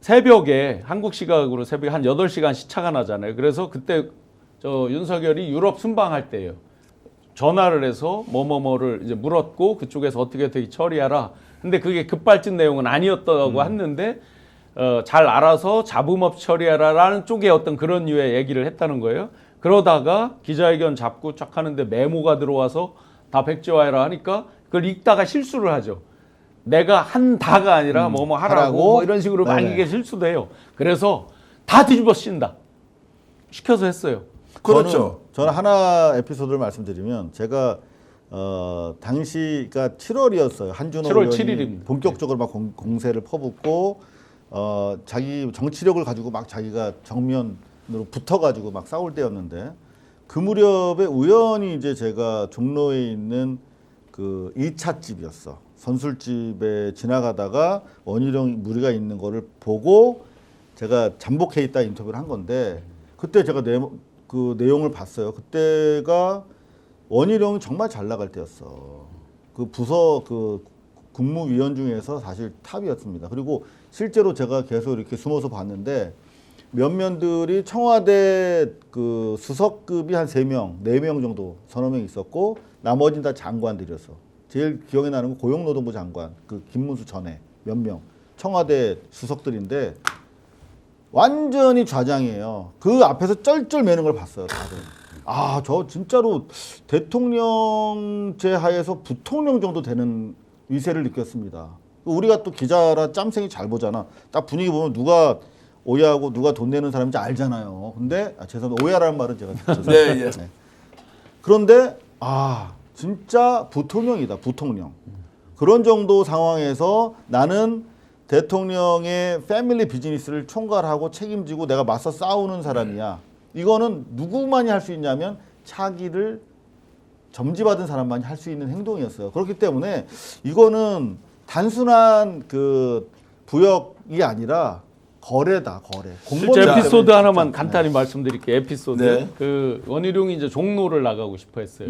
새벽에 한국 시각으로 새벽에 한 8시간 시차가 나잖아요. 그래서 그때 윤석열이 유럽 순방할 때예요. 전화를 해서 뭐뭐뭐를 이제 물었고 그쪽에서 어떻게 처리하라. 근데 그게 급발진 내용은 아니었다고 했는데 잘 알아서 잡음없이 처리하라라는 쪽에 어떤 그런 류의 얘기를 했다는 거예요. 그러다가 기자회견 잡고 쫙 하는데 메모가 들어와서 다 백지화해라 하니까 그걸 읽다가 실수를 하죠. 내가 한다가 아니라 뭐뭐 하라고 뭐 이런 식으로 막 이게 실수도 해요. 그래서 다 뒤집어 씌운다. 시켜서 했어요. 그렇죠. 저는 하나 에피소드를 말씀드리면 제가 당시가 7월이었어요. 한준호 7월 의원이 7일입니다. 본격적으로 막 공세를 퍼붓고 자기 정치력을 가지고 막 자기가 정면으로 붙어가지고 막 싸울 때였는데 그 무렵에 우연히 이제 제가 종로에 있는 그 2차 집이었어. 선술집에 지나가다가 원희룡 무리가 있는 거를 보고 제가 잠복해 있다 인터뷰를 한 건데 그때 제가 그 내용을 봤어요. 그때가 원희룡이 정말 잘 나갈 때였어. 그 부서 그 국무위원 중에서 사실 탑이었습니다. 그리고 실제로 제가 계속 이렇게 숨어서 봤는데 면면들이 청와대 그 수석급이 한 3명, 4명 정도 서너 명 있었고 나머지는 다 장관들이었어. 제일 기억에 나는 건 고용노동부 장관, 그 김문수 전에 몇 명, 청와대 수석들인데 완전히 좌장이에요. 그 앞에서 쩔쩔 매는 걸 봤어요, 다들. 아, 저 진짜로 대통령제 하에서 부통령 정도 되는 위세를 느꼈습니다. 우리가 또 기자라 짬생이 잘 보잖아. 딱 분위기 보면 누가 오야하고 누가 돈 내는 사람인지 알잖아요. 근데 죄송합니다. 오야라는 말은 제가 듣죠. 네, 예. 그런데 진짜 부통령이다. 부통령. 그런 정도 상황에서 나는 대통령의 패밀리 비즈니스를 총괄하고 책임지고 내가 맞서 싸우는 사람이야. 이거는 누구만이 할 수 있냐면 차기를 점지받은 사람만이 할 수 있는 행동이었어요. 그렇기 때문에 이거는 단순한 그 부역이 아니라 거래다, 거래. 실제 에피소드 때문에 하나만 진짜, 간단히 말씀드릴게요. 에피소드. 네. 그 원희룡이 이제 종로를 나가고 싶어 했어요.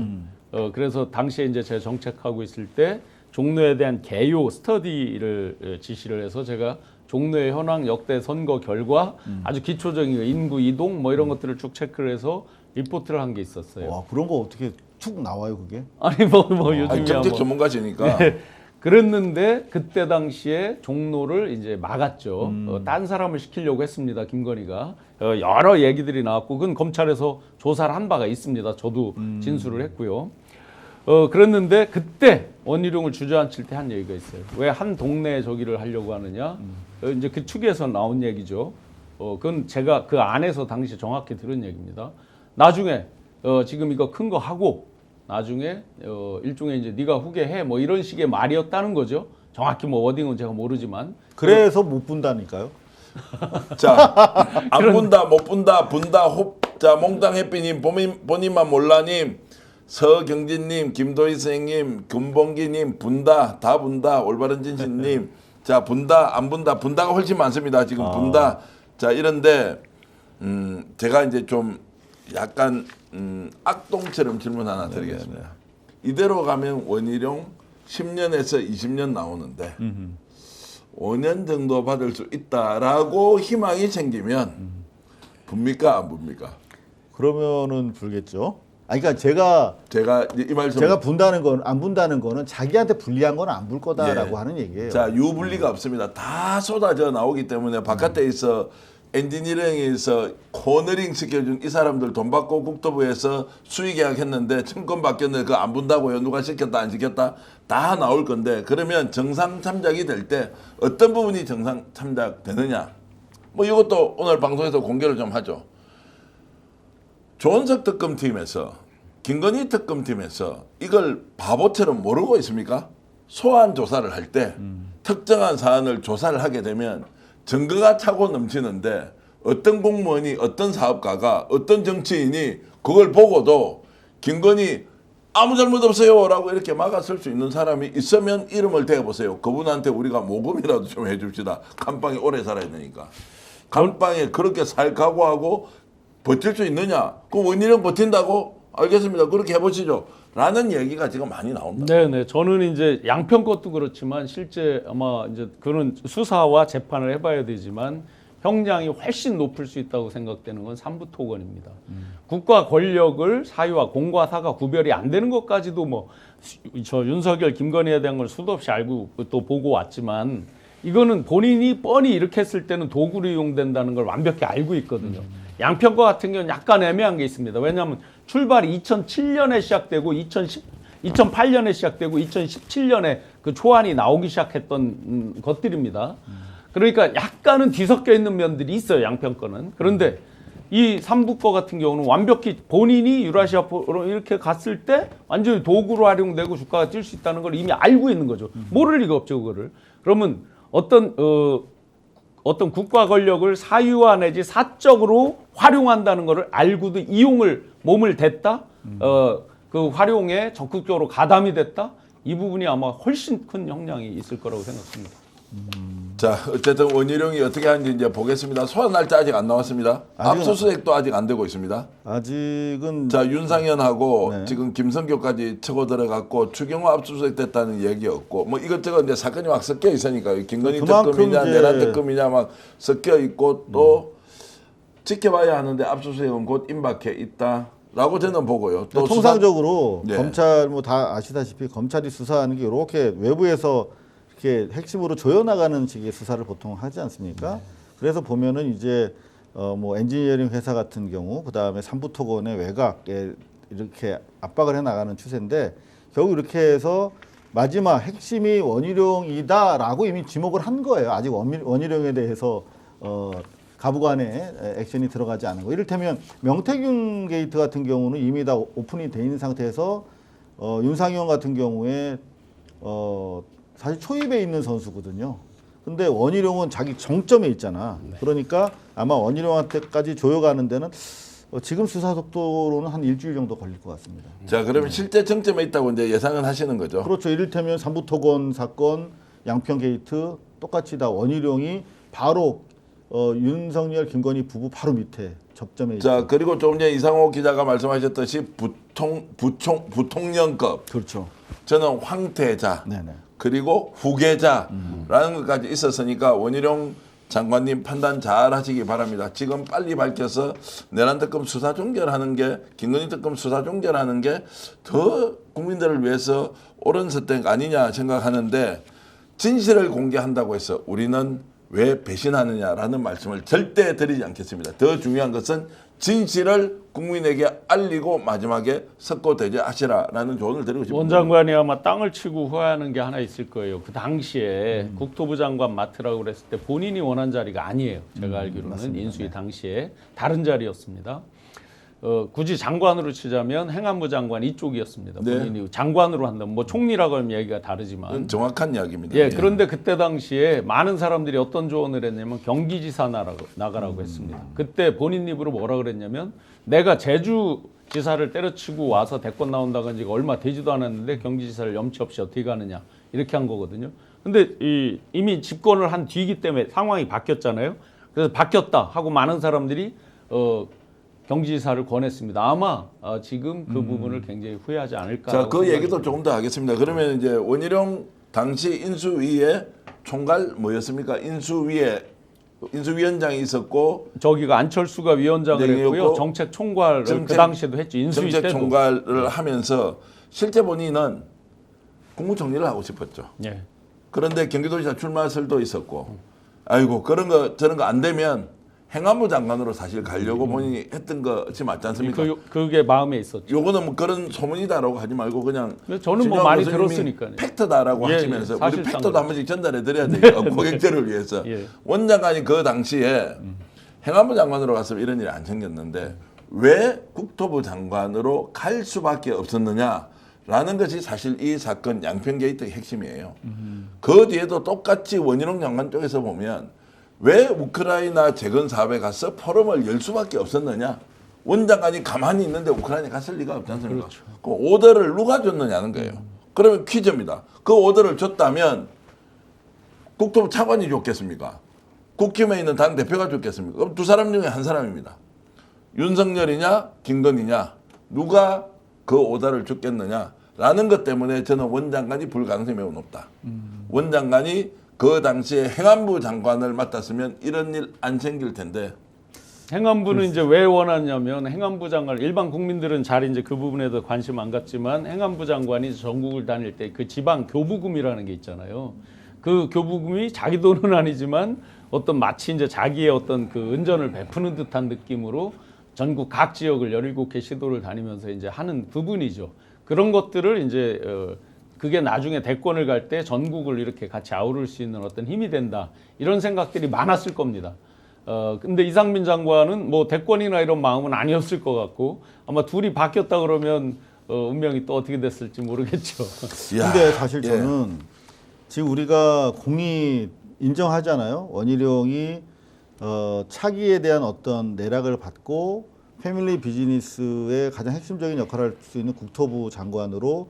그래서 당시에 이제 제가 정책하고 있을 때 종로에 대한 개요 스터디를 지시를 해서 제가 종로의 현황 역대 선거 결과 아주 기초적인 거, 인구 이동 뭐 이런 것들을 쭉 체크를 해서 리포트를 한 게 있었어요. 와, 그런 거 어떻게 쭉 나와요, 그게? 아니 뭐 요즘이야 아니, 정책 뭐. 전문가시니까. 네. 그랬는데 그때 당시에 종로를 이제 막았죠. 딴 사람을 시키려고 했습니다. 김건희가 여러 얘기들이 나왔고 그건 검찰에서 조사를 한 바가 있습니다. 저도 진술을 했고요. 그랬는데 그때 원희룡을 주저앉힐 때 한 얘기가 있어요. 왜 한 동네에 저기를 하려고 하느냐? 이제 그 축에서 나온 얘기죠. 그건 제가 그 안에서 당시 정확히 들은 얘기입니다. 나중에 지금 이거 큰 거 하고 나중에 일종의 이제 네가 후계해 뭐 이런 식의 말이었다는 거죠. 정확히 뭐 워딩은 제가 모르지만 그래서 못 분다니까요. 자, 안 분다, 못 분다, 분다, 자, 몽땅 햇빛님, 본인만 몰라님, 서경진님, 김도희 선생님, 금봉기님, 분다, 다 분다, 올바른 진실님, 자, 분다, 안 분다, 분다가 훨씬 많습니다. 지금 분다. 자, 이런데, 제가 이제 좀 약간, 악동처럼 질문 하나 드리겠습니다. 이대로 가면 원희룡 10년에서 20년 나오는데, 5년 정도 받을 수 있다라고 희망이 생기면, 붑니까, 안 붑니까? 그러면은 불겠죠. 그러니까 제가 이 말씀 분다는 건 안 분다는 거는 자기한테 불리한 건 안 불 거다라고 예. 하는 얘기예요. 자, 유불리가 없습니다. 다 쏟아져 나오기 때문에 바깥에 있어 엔지니어링에서 코너링 시켜준 이 사람들 돈 받고 국토부에서 수의 계약했는데 청권 바뀌었는데 그거 안 분다고요. 누가 시켰다 안 시켰다 다 나올 건데 그러면 정상 참작이 될 때 어떤 부분이 정상 참작 되느냐? 뭐 이것도 오늘 방송에서 공개를 좀 하죠. 조은석 특검팀에서 김건희 특검팀에서 이걸 바보처럼 모르고 있습니까? 소환 조사를 할 때 특정한 사안을 조사를 하게 되면 증거가 차고 넘치는데 어떤 공무원이 어떤 사업가가 어떤 정치인이 그걸 보고도 김건희 아무 잘못 없어요라고 이렇게 막아설 수 있는 사람이 있으면 이름을 대보세요. 그분한테 우리가 모금이라도 좀 해줍시다. 감방에 오래 살아야 되니까. 감방에 그렇게 살 각오하고 버틸 수 있느냐? 그럼 원희룡 버틴다고? 알겠습니다. 그렇게 해보시죠. 라는 얘기가 지금 많이 나온다. 네네. 저는 이제 양평 것도 그렇지만 실제 아마 이제 그런 수사와 재판을 해봐야 되지만 형량이 훨씬 높을 수 있다고 생각되는 건 삼부토건입니다. 국가 권력을 사유와 공과 사가 구별이 안 되는 것까지도 뭐 저 윤석열, 김건희에 대한 걸 수도 없이 알고 또 보고 왔지만 이거는 본인이 뻔히 이렇게 했을 때는 도구로 이용된다는 걸 완벽히 알고 있거든요. 양평과 같은 경우는 약간 애매한 게 있습니다. 왜냐하면 출발이 2007년에 시작되고 2008년에 시작되고 2017년에 그 초안이 나오기 시작했던 것들입니다. 그러니까 약간은 뒤섞여 있는 면들이 있어요. 양평권은. 그런데 이 삼부거 같은 경우는 완벽히 본인이 유라시아포로 이렇게 갔을 때 완전히 도구로 활용되고 주가가 뛸 수 있다는 걸 이미 알고 있는 거죠. 모를 리가 없죠. 그거를. 그러면 어떤 국가 권력을 사유화 내지 사적으로 활용한다는 것을 알고도 이용을 몸을 댔다. 그 활용에 적극적으로 가담이 됐다. 이 부분이 아마 훨씬 큰 형량이 있을 거라고 생각합니다. 자, 어쨌든 원희룡이 어떻게 하는지 이제 보겠습니다. 소환 날짜 아직 안 나왔습니다. 아직은 압수수색도 아직 안 되고 있습니다. 아직은 자, 윤상현하고 네. 지금 김성교까지 치고 들어갔고 추경호 압수수색 됐다는 얘기였고 뭐 이것저것 이제 사건이 막 섞여 있으니까 김건희 그만큼 특검이냐 이제 내란 특검이냐 막 섞여 있고 또 지켜봐야 하는데 압수수색은 곧 임박해 있다라고 저는 보고요. 또 통상적으로 네. 검찰 뭐 다 아시다시피 검찰이 수사하는 게 이렇게 외부에서 이렇게 핵심으로 조여나가는 식의 수사를 보통 하지 않습니까? 네. 그래서 보면은 이제 뭐 엔지니어링 회사 같은 경우 그다음에 삼부토건의 외곽에 이렇게 압박을 해 나가는 추세인데 결국 이렇게 해서 마지막 핵심이 원희룡이다라고 이미 지목을 한 거예요. 아직 원희룡에 대해서 가부간의 액션이 들어가지 않은 거. 이를테면 명태균 게이트 같은 경우는 이미 다 오픈이 돼 있는 상태에서 윤상현 같은 경우에 사실 초입에 있는 선수거든요. 근데 원희룡은 자기 정점에 있잖아. 그러니까 아마 원희룡한테까지 조여가는 데는 지금 수사 속도로는 한 일주일 정도 걸릴 것 같습니다. 자, 그러면 실제 정점에 있다고 이제 예상은 하시는 거죠. 그렇죠. 이를테면 삼부토건 사건, 양평 게이트 똑같이 다 원희룡이 바로 윤석열, 김건희 부부 바로 밑에 접점에 있죠. 자, 그리고 조금 전에 이상호 기자가 말씀하셨듯이 부통령급 그렇죠. 저는 황태자 네네. 그리고 후계자라는 것까지 있었으니까 원희룡 장관님 판단 잘 하시기 바랍니다. 지금 빨리 밝혀서 내란 특검 수사 종결하는 게 김건희 특검 수사 종결하는 게 더 국민들을 위해서 옳은 선택 아니냐 생각하는데 진실을 공개한다고 해서 우리는 왜 배신하느냐라는 말씀을 절대 드리지 않겠습니다. 더 중요한 것은 진실을 국민에게 알리고 마지막에 석고대죄하시라라는 조언을 드리고 싶습니다. 원 장관이 아마 땅을 치고 후회하는 게 하나 있을 거예요. 그 당시에 국토부 장관 맡으라고 그랬을 때 본인이 원한 자리가 아니에요. 제가 알기로는 맞습니다. 인수위 당시에 다른 자리였습니다. 굳이 장관으로 치자면 행안부 장관 이쪽이었습니다. 네. 본인이 장관으로 한다면 뭐 총리라고 하면 얘기가 다르지만 정확한 이야기입니다. 예, 그런데 그때 당시에 많은 사람들이 어떤 조언을 했냐면 경기지사 나가라고 했습니다. 그때 본인 입으로 뭐라 그랬냐면 내가 제주지사를 때려치고 와서 대권 나온다고 한 지가 얼마 되지도 않았는데 경기지사를 염치 없이 어떻게 가느냐 이렇게 한 거거든요. 근데 이미 집권을 한 뒤이기 때문에 상황이 바뀌었잖아요. 그래서 바뀌었다 하고 많은 사람들이 경지지사를 권했습니다. 아마 지금 그 부분을 굉장히 후회하지 않을까. 자, 그 얘기도 조금 더 하겠습니다. 그러면 이제 원희룡 당시 인수위의 총괄 뭐였습니까? 인수위원장이 있었고 저기가 안철수가 위원장을 했고요. 위원장이었고 정책 총괄을 그 당시에도 했죠. 인수위 정책 때도. 총괄을 하면서 실제 본인은 국무총리를 하고 싶었죠. 예. 그런데 경기도지사 출마설도 있었고, 아이고 그런 거 저런 거 안 되면 행안부 장관으로 사실 가려고 본인이 했던 것이 맞지 않습니까? 그게 마음에 있었죠. 요거는 뭐 그런 소문이다라고 하지 말고 그냥 근데 저는 뭐 진정한 많이 교수님이 들었으니까요. 팩트다라고 예, 하시면서 예, 우리 사실상 팩트도 그렇죠. 한 번씩 전달해 드려야 돼요. 고객들을 위해서. 예. 원장관이 그 당시에 행안부 장관으로 갔으면 이런 일이 안 생겼는데 왜 국토부 장관으로 갈 수밖에 없었느냐라는 것이 사실 이 사건 양평 게이트의 핵심이에요. 그 뒤에도 똑같이 원희룡 장관 쪽에서 보면 왜 우크라이나 재건 사업에 가서 포럼을 열 수밖에 없었느냐? 원장관이 가만히 있는데 우크라이나에 갔을 리가 없지 않습니까? 그렇죠. 그 오더를 누가 줬느냐는 거예요. 그러면 퀴즈입니다. 그 오더를 줬다면 국토부 차관이 줬겠습니까? 국힘에 있는 당 대표가 줬겠습니까? 그럼 두 사람 중에 한 사람입니다. 윤석열이냐 김건희냐 누가 그 오더를 줬겠느냐라는 것 때문에 저는 원장관이 불 가능성이 매우 높다. 원장관이 그 당시에 행안부 장관을 맡았으면 이런 일 안 생길 텐데. 행안부는 이제 왜 원하냐면 행안부 장관 일반 국민들은 잘 이제 그 부분에 도 관심 안 갖지만 행안부 장관이 전국을 다닐 때 그 지방 교부금이라는 게 있잖아요. 그 교부금이 자기 돈은 아니지만 어떤 마치 이제 자기의 어떤 그 은전을 베푸는 듯한 느낌으로 전국 각 지역을 17개 시도를 다니면서 이제 하는 부분이죠. 그런 것들을 이제 그게 나중에 대권을 갈 때 전국을 이렇게 같이 아우를 수 있는 어떤 힘이 된다. 이런 생각들이 많았을 겁니다. 근데 이상민 장관은 뭐 대권이나 이런 마음은 아니었을 것 같고 아마 둘이 바뀌었다 그러면 운명이 또 어떻게 됐을지 모르겠죠. 근데 사실 예. 저는 지금 우리가 공히 인정하잖아요. 원희룡이 차기에 대한 어떤 내락을 받고 패밀리 비즈니스의 가장 핵심적인 역할을 할 수 있는 국토부 장관으로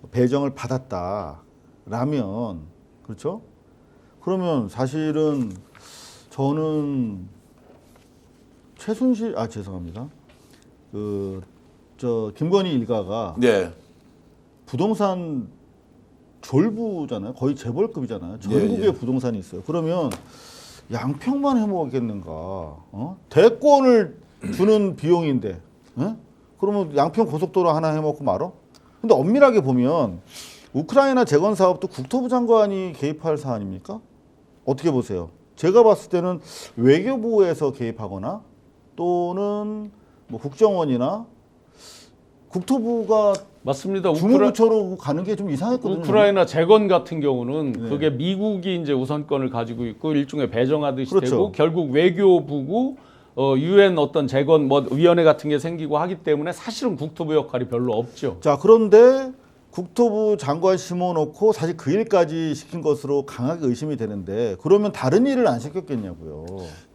배정을 받았다라면 그렇죠? 그러면 사실은 저는 최순실 죄송합니다. 김건희 일가가 네. 부동산 졸부잖아요. 거의 재벌급이잖아요. 전국에 예. 부동산이 있어요. 그러면 양평만 해먹겠는가? 대권을 주는 비용인데, 그러면 양평 고속도로 하나 해먹고 말어? 근데 엄밀하게 보면 우크라이나 재건 사업도 국토부 장관이 개입할 사안입니까? 어떻게 보세요? 제가 봤을 때는 외교부에서 개입하거나 또는 뭐 국정원이나 국토부가 맞습니다. 주무부처로 가는 게 좀 이상했거든요. 우크라이나 재건 같은 경우는 네. 그게 미국이 이제 우선권을 가지고 있고 일종의 배정하듯이 그렇죠. 되고 결국 외교부고 유엔 어떤 재건 뭐 위원회 같은 게 생기고 하기 때문에 사실은 국토부 역할이 별로 없죠. 자, 그런데 국토부 장관 심어놓고 사실 그 일까지 시킨 것으로 강하게 의심이 되는데 그러면 다른 일을 안 시켰겠냐고요.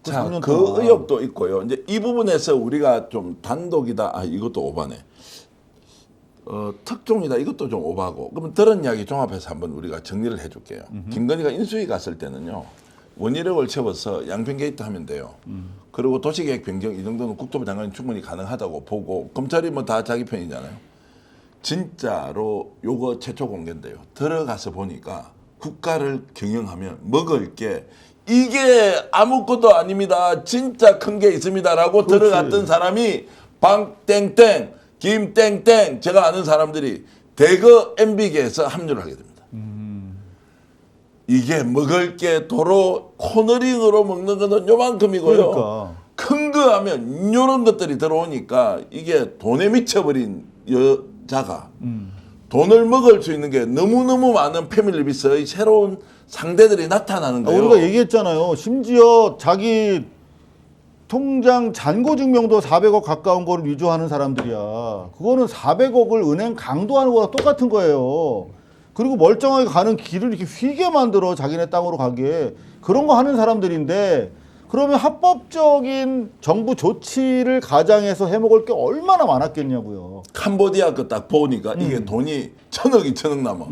자, 3년 그 동안. 의혹도 있고요. 이제 이 부분에서 우리가 좀 단독이다. 이것도 오바네. 특종이다. 이것도 좀 오바고. 그러면 들은 이야기 종합해서 한번 우리가 정리를 해줄게요. 김건희가 인수위 갔을 때는요. 원희력을 채워서 양평 게이트 하면 돼요. 그리고 도시계획 변경 이 정도는 국토부 장관이 충분히 가능하다고 보고 검찰이 뭐 다 자기 편이잖아요. 진짜로 요거 최초 공개인데요. 들어가서 보니까 국가를 경영하면 먹을 게 이게 아무것도 아닙니다. 진짜 큰 게 있습니다라고 그렇지. 들어갔던 사람이 방땡땡, 김땡땡 제가 아는 사람들이 대거 MB계에서 합류를 하게 됩니다. 이게 먹을 게 도로 코너링으로 먹는 거는 요만큼이고요. 그러니까. 큰 거 하면 이런 것들이 들어오니까 이게 돈에 미쳐버린 여자가 돈을 먹을 수 있는 게 너무너무 많은 패밀리 비서의 새로운 상대들이 나타나는 거예요. 우리가 얘기했잖아요. 심지어 자기 통장 잔고 증명도 400억 가까운 거를 위조하는 사람들이야. 그거는 400억을 은행 강도하는 거랑 똑같은 거예요. 그리고 멀쩡하게 가는 길을 이렇게 휘게 만들어 자기네 땅으로 가게. 그런 거 하는 사람들인데 그러면 합법적인 정부 조치를 가장해서 해먹을 게 얼마나 많았겠냐고요. 캄보디아 거 딱 보니까 이게 돈이 1,000억, 2,000억 남아.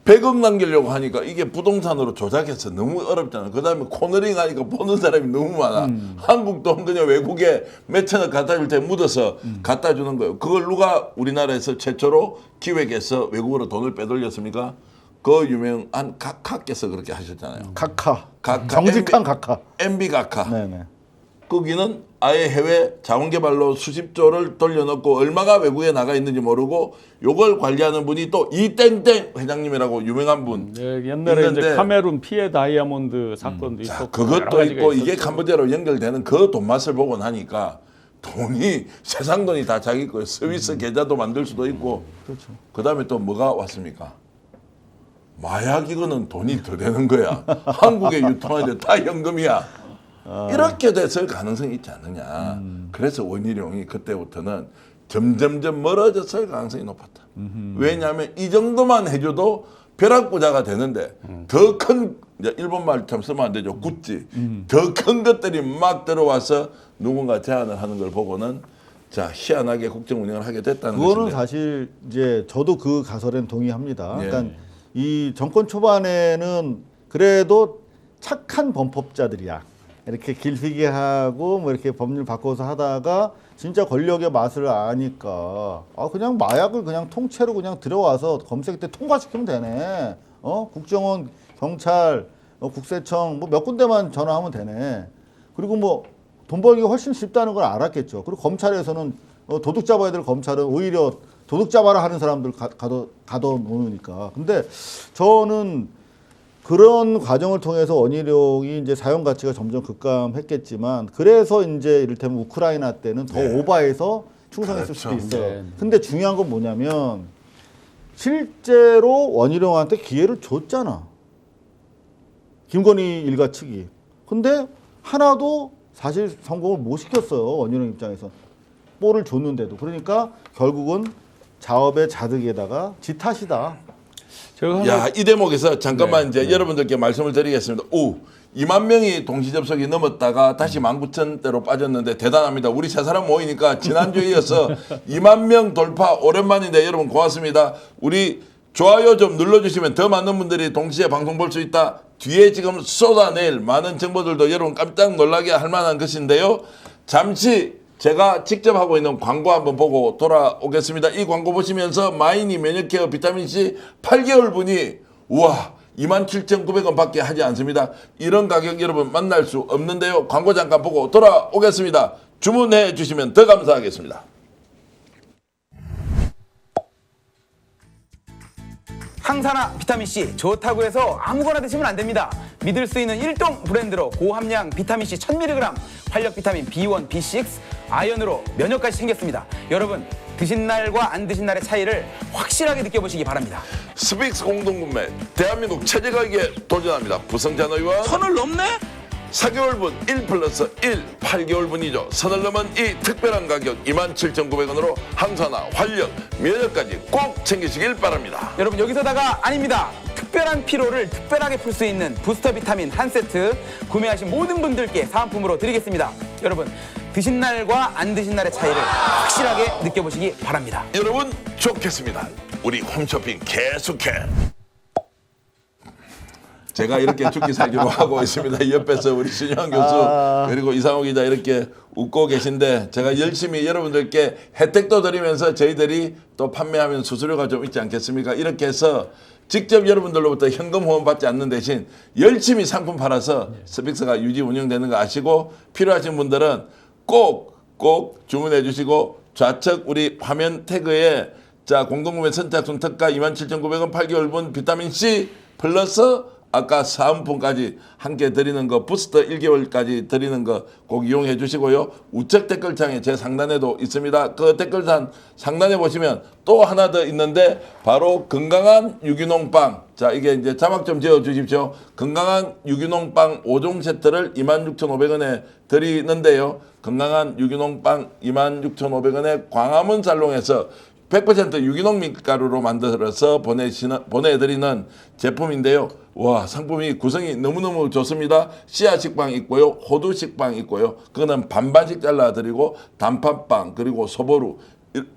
100억 남기려고 하니까 이게 부동산으로 조작해서 너무 어렵잖아. 그 다음에 코너링 하니까 보는 사람이 너무 많아. 한국 돈 그냥 외국에 몇천억 갖다 줄 때 묻어서 갖다 주는 거예요. 그걸 누가 우리나라에서 최초로 기획해서 외국으로 돈을 빼돌렸습니까? 그 유명한 각하께서 그렇게 하셨잖아요. 각하. 각하. 정직한 각하. MB 각하. 네네. 거기는 아예 해외 자원개발로 수십조를 돌려놓고 얼마가 외국에 나가 있는지 모르고 요걸 관리하는 분이 또 이땡땡 회장님이라고 유명한 분. 예, 옛날에 있는데 이제 카메룬 피해 다이아몬드 사건도 자, 있었고 여러 그것도 가지가 있고 이게 있었죠. 캄보디아로 연결되는 그 돈 맛을 보고 나니까 돈이 세상 돈이 다 자기 거예요. 스위스 계좌도 만들 수도 있고. 그렇죠. 그다음에 또 뭐가 왔습니까? 마약 이거는 돈이 더 되는 거야. 한국에 유통하는데 다 현금이야. 이렇게 됐을 가능성이 있지 않느냐. 그래서 원희룡이 그때부터는 점점점 멀어졌을 가능성이 높았다. 왜냐하면 이 정도만 해줘도 벼락부자가 되는데 더 큰 일본 말처럼 쓰면 안 되죠. 구찌. 더 큰 것들이 막 들어와서 누군가 제안을 하는 걸 보고는 자 희한하게 국정 운영을 하게 됐다는 그거는 것인데. 사실 이제 저도 그 가설엔 동의합니다. 예. 그러니까 이 정권 초반에는 그래도 착한 범법자들이야. 이렇게 길휘게 하고 뭐 이렇게 법률 바꿔서 하다가 진짜 권력의 맛을 아니까 그냥 마약을 그냥 통째로 그냥 들어와서 검색 때 통과시키면 되네. 국정원, 경찰, 국세청 뭐 몇 군데만 전화하면 되네. 그리고 뭐 돈 벌기가 훨씬 쉽다는 걸 알았겠죠. 그리고 검찰에서는 도둑 잡아야 될 검찰은 오히려 도둑 잡아라 하는 사람들 가둬놓으니까. 근데 저는 그런 과정을 통해서 원희룡이 이제 사용 가치가 점점 급감했겠지만 그래서 이제 이를테면 우크라이나 때는 더 오바해서 충성했을 수도 그렇죠. 있어요. 네. 근데 중요한 건 뭐냐면 실제로 원희룡한테 기회를 줬잖아. 김건희 일가 측이. 근데 하나도 사실 성공을 못 시켰어요. 원희룡 입장에서. 볼을 줬는데도. 그러니까 결국은 자업의 자득에다가 지 탓이다. 제가 야, 이 대목에서 잠깐만 네, 이제 여러분들께 말씀을 드리겠습니다. 2만 명이 동시 접속이 넘었다가 다시 19,000대로 빠졌는데 대단합니다. 우리 세 사람 모이니까 지난주에 이어서 2만 명 돌파 오랜만인데 여러분 고맙습니다. 우리 좋아요 좀 눌러주시면 더 많은 분들이 동시에 방송 볼 수 있다. 뒤에 지금 쏟아낼 많은 정보들도 여러분 깜짝 놀라게 할 만한 것인데요. 잠시 제가 직접 하고 있는 광고 한번 보고 돌아오겠습니다. 이 광고 보시면서 마이니 면역케어 비타민C 8개월 분이 우와 27,900원 밖에 하지 않습니다. 이런 가격 여러분 만날 수 없는데요. 광고 잠깐 보고 돌아오겠습니다. 주문해 주시면 더 감사하겠습니다. 항산화 비타민C 좋다고 해서 아무거나 드시면 안 됩니다. 믿을 수 있는 일동 브랜드로 고함량 비타민C 1000mg, 활력 비타민 B1, B6, 아연으로 면역까지 챙겼습니다. 여러분 드신 날과 안 드신 날의 차이를 확실하게 느껴보시기 바랍니다. 스픽스 공동구매 대한민국 최저가격에 도전합니다. 부성찬 의원 선을 넘네? 4개월분 1+1 8개월분이죠. 선을 넘은 이 특별한 가격 27,900원으로 항산화, 활력, 면역까지 꼭 챙기시길 바랍니다. 여러분 여기서다가 아닙니다. 특별한 피로를 특별하게 풀 수 있는 부스터 비타민 한 세트 구매하신 모든 분들께 사은품으로 드리겠습니다. 여러분 드신 날과 안 드신 날의 차이를 확실하게 느껴보시기 바랍니다. 여러분 좋겠습니다. 우리 홈쇼핑 계속해. 제가 이렇게 죽기 살기로 하고 있습니다. 옆에서 우리 신영 교수 그리고 이상호 기자 이렇게 웃고 계신데 제가 열심히 여러분들께 혜택도 드리면서 저희들이 또 판매하면 수수료가 좀 있지 않겠습니까? 이렇게 해서 직접 여러분들로부터 현금 후원 받지 않는 대신 열심히 상품 팔아서 스픽스가 유지 운영되는 거 아시고 필요하신 분들은 꼭 주문해 주시고 좌측 우리 화면 태그에 자 공동구매 선착순 특가 27,900원 8개월분 비타민C 플러스 아까 사은품까지 함께 드리는 거 부스터 1개월까지 드리는 거 꼭 이용해 주시고요. 우측 댓글창에 제 상단에도 있습니다. 그 댓글창 상단에 보시면 또 하나 더 있는데 바로 건강한 유기농 빵. 자 이게 이제 자막 좀 지어 주십시오. 건강한 유기농 빵 5종 세트를 26,500원에 드리는데요. 건강한 유기농 빵 26,500원에 광화문 살롱에서 100% 유기농 밀가루로 만들어서 보내드리는 제품인데요. 와 상품이 구성이 너무너무 좋습니다. 씨앗 식빵 있고요. 호두 식빵 있고요. 그거는 반반씩 잘라드리고 단팥빵 그리고 소보루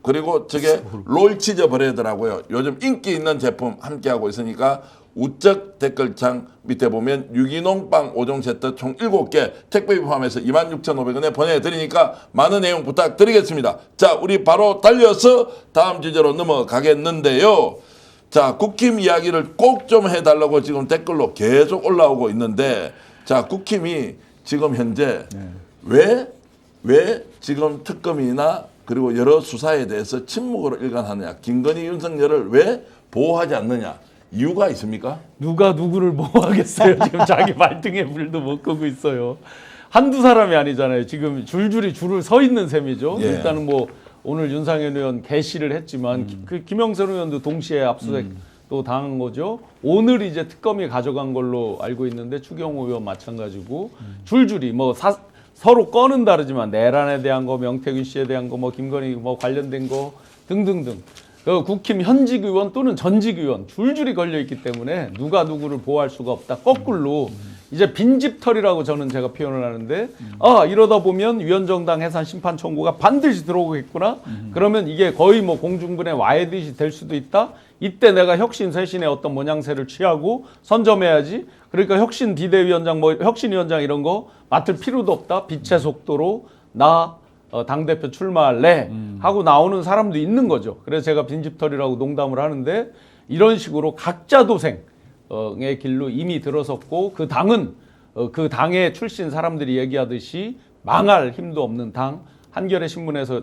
그리고 저게 롤치즈 브레드라고요. 요즘 인기 있는 제품 함께하고 있으니까 우측 댓글창 밑에 보면 유기농 빵 5종 세트 총 7개 택배 포함해서 26,500원에 보내드리니까 많은 내용 부탁드리겠습니다. 자 우리 바로 달려서 다음 주제로 넘어가겠는데요. 자 국힘 이야기를 꼭 좀 해달라고 지금 댓글로 계속 올라오고 있는데 자 국힘이 지금 현재 왜 지금 특검이나 그리고 여러 수사에 대해서 침묵으로 일관하느냐 김건희 윤석열을 왜 보호하지 않느냐 이유가 있습니까? 누가 누구를 보호하겠어요. 지금 자기 발등에 불도 못 끄고 있어요. 한두 사람이 아니잖아요. 지금 줄줄이 줄을 서 있는 셈이죠. 예. 일단은 뭐 오늘 윤상현 의원 개시를 했지만 그 김영선 의원도 동시에 압수수색 또 당한 거죠. 오늘 이제 특검이 가져간 걸로 알고 있는데 추경호 의원 마찬가지고 줄줄이 뭐 서로 건은 다르지만 내란에 대한 거, 명태균 씨에 대한 거, 뭐 김건희 뭐 관련된 거 등등등. 그 국힘 현직 의원 또는 전직 의원 줄줄이 걸려 있기 때문에 누가 누구를 보호할 수가 없다. 거꾸로 이제 빈집털이라고 저는 제가 표현을 하는데 이러다 보면 위원정당 해산 심판 청구가 반드시 들어오겠구나. 그러면 이게 거의 뭐 공중분해 와해듯이 될 수도 있다. 이때 내가 혁신 쇄신의 어떤 모양새를 취하고 선점해야지. 그러니까 혁신 비대위원장 뭐 혁신위원장 이런 거 맡을 필요도 없다. 빛의 속도로 나 당대표 출마할래 하고 나오는 사람도 있는 거죠. 그래서 제가 빈집털이라고 농담을 하는데 이런 식으로 각자 도생의 길로 이미 들어섰고 그 당은 그 당의 출신 사람들이 얘기하듯이 망할 힘도 없는 당 한겨레 신문에서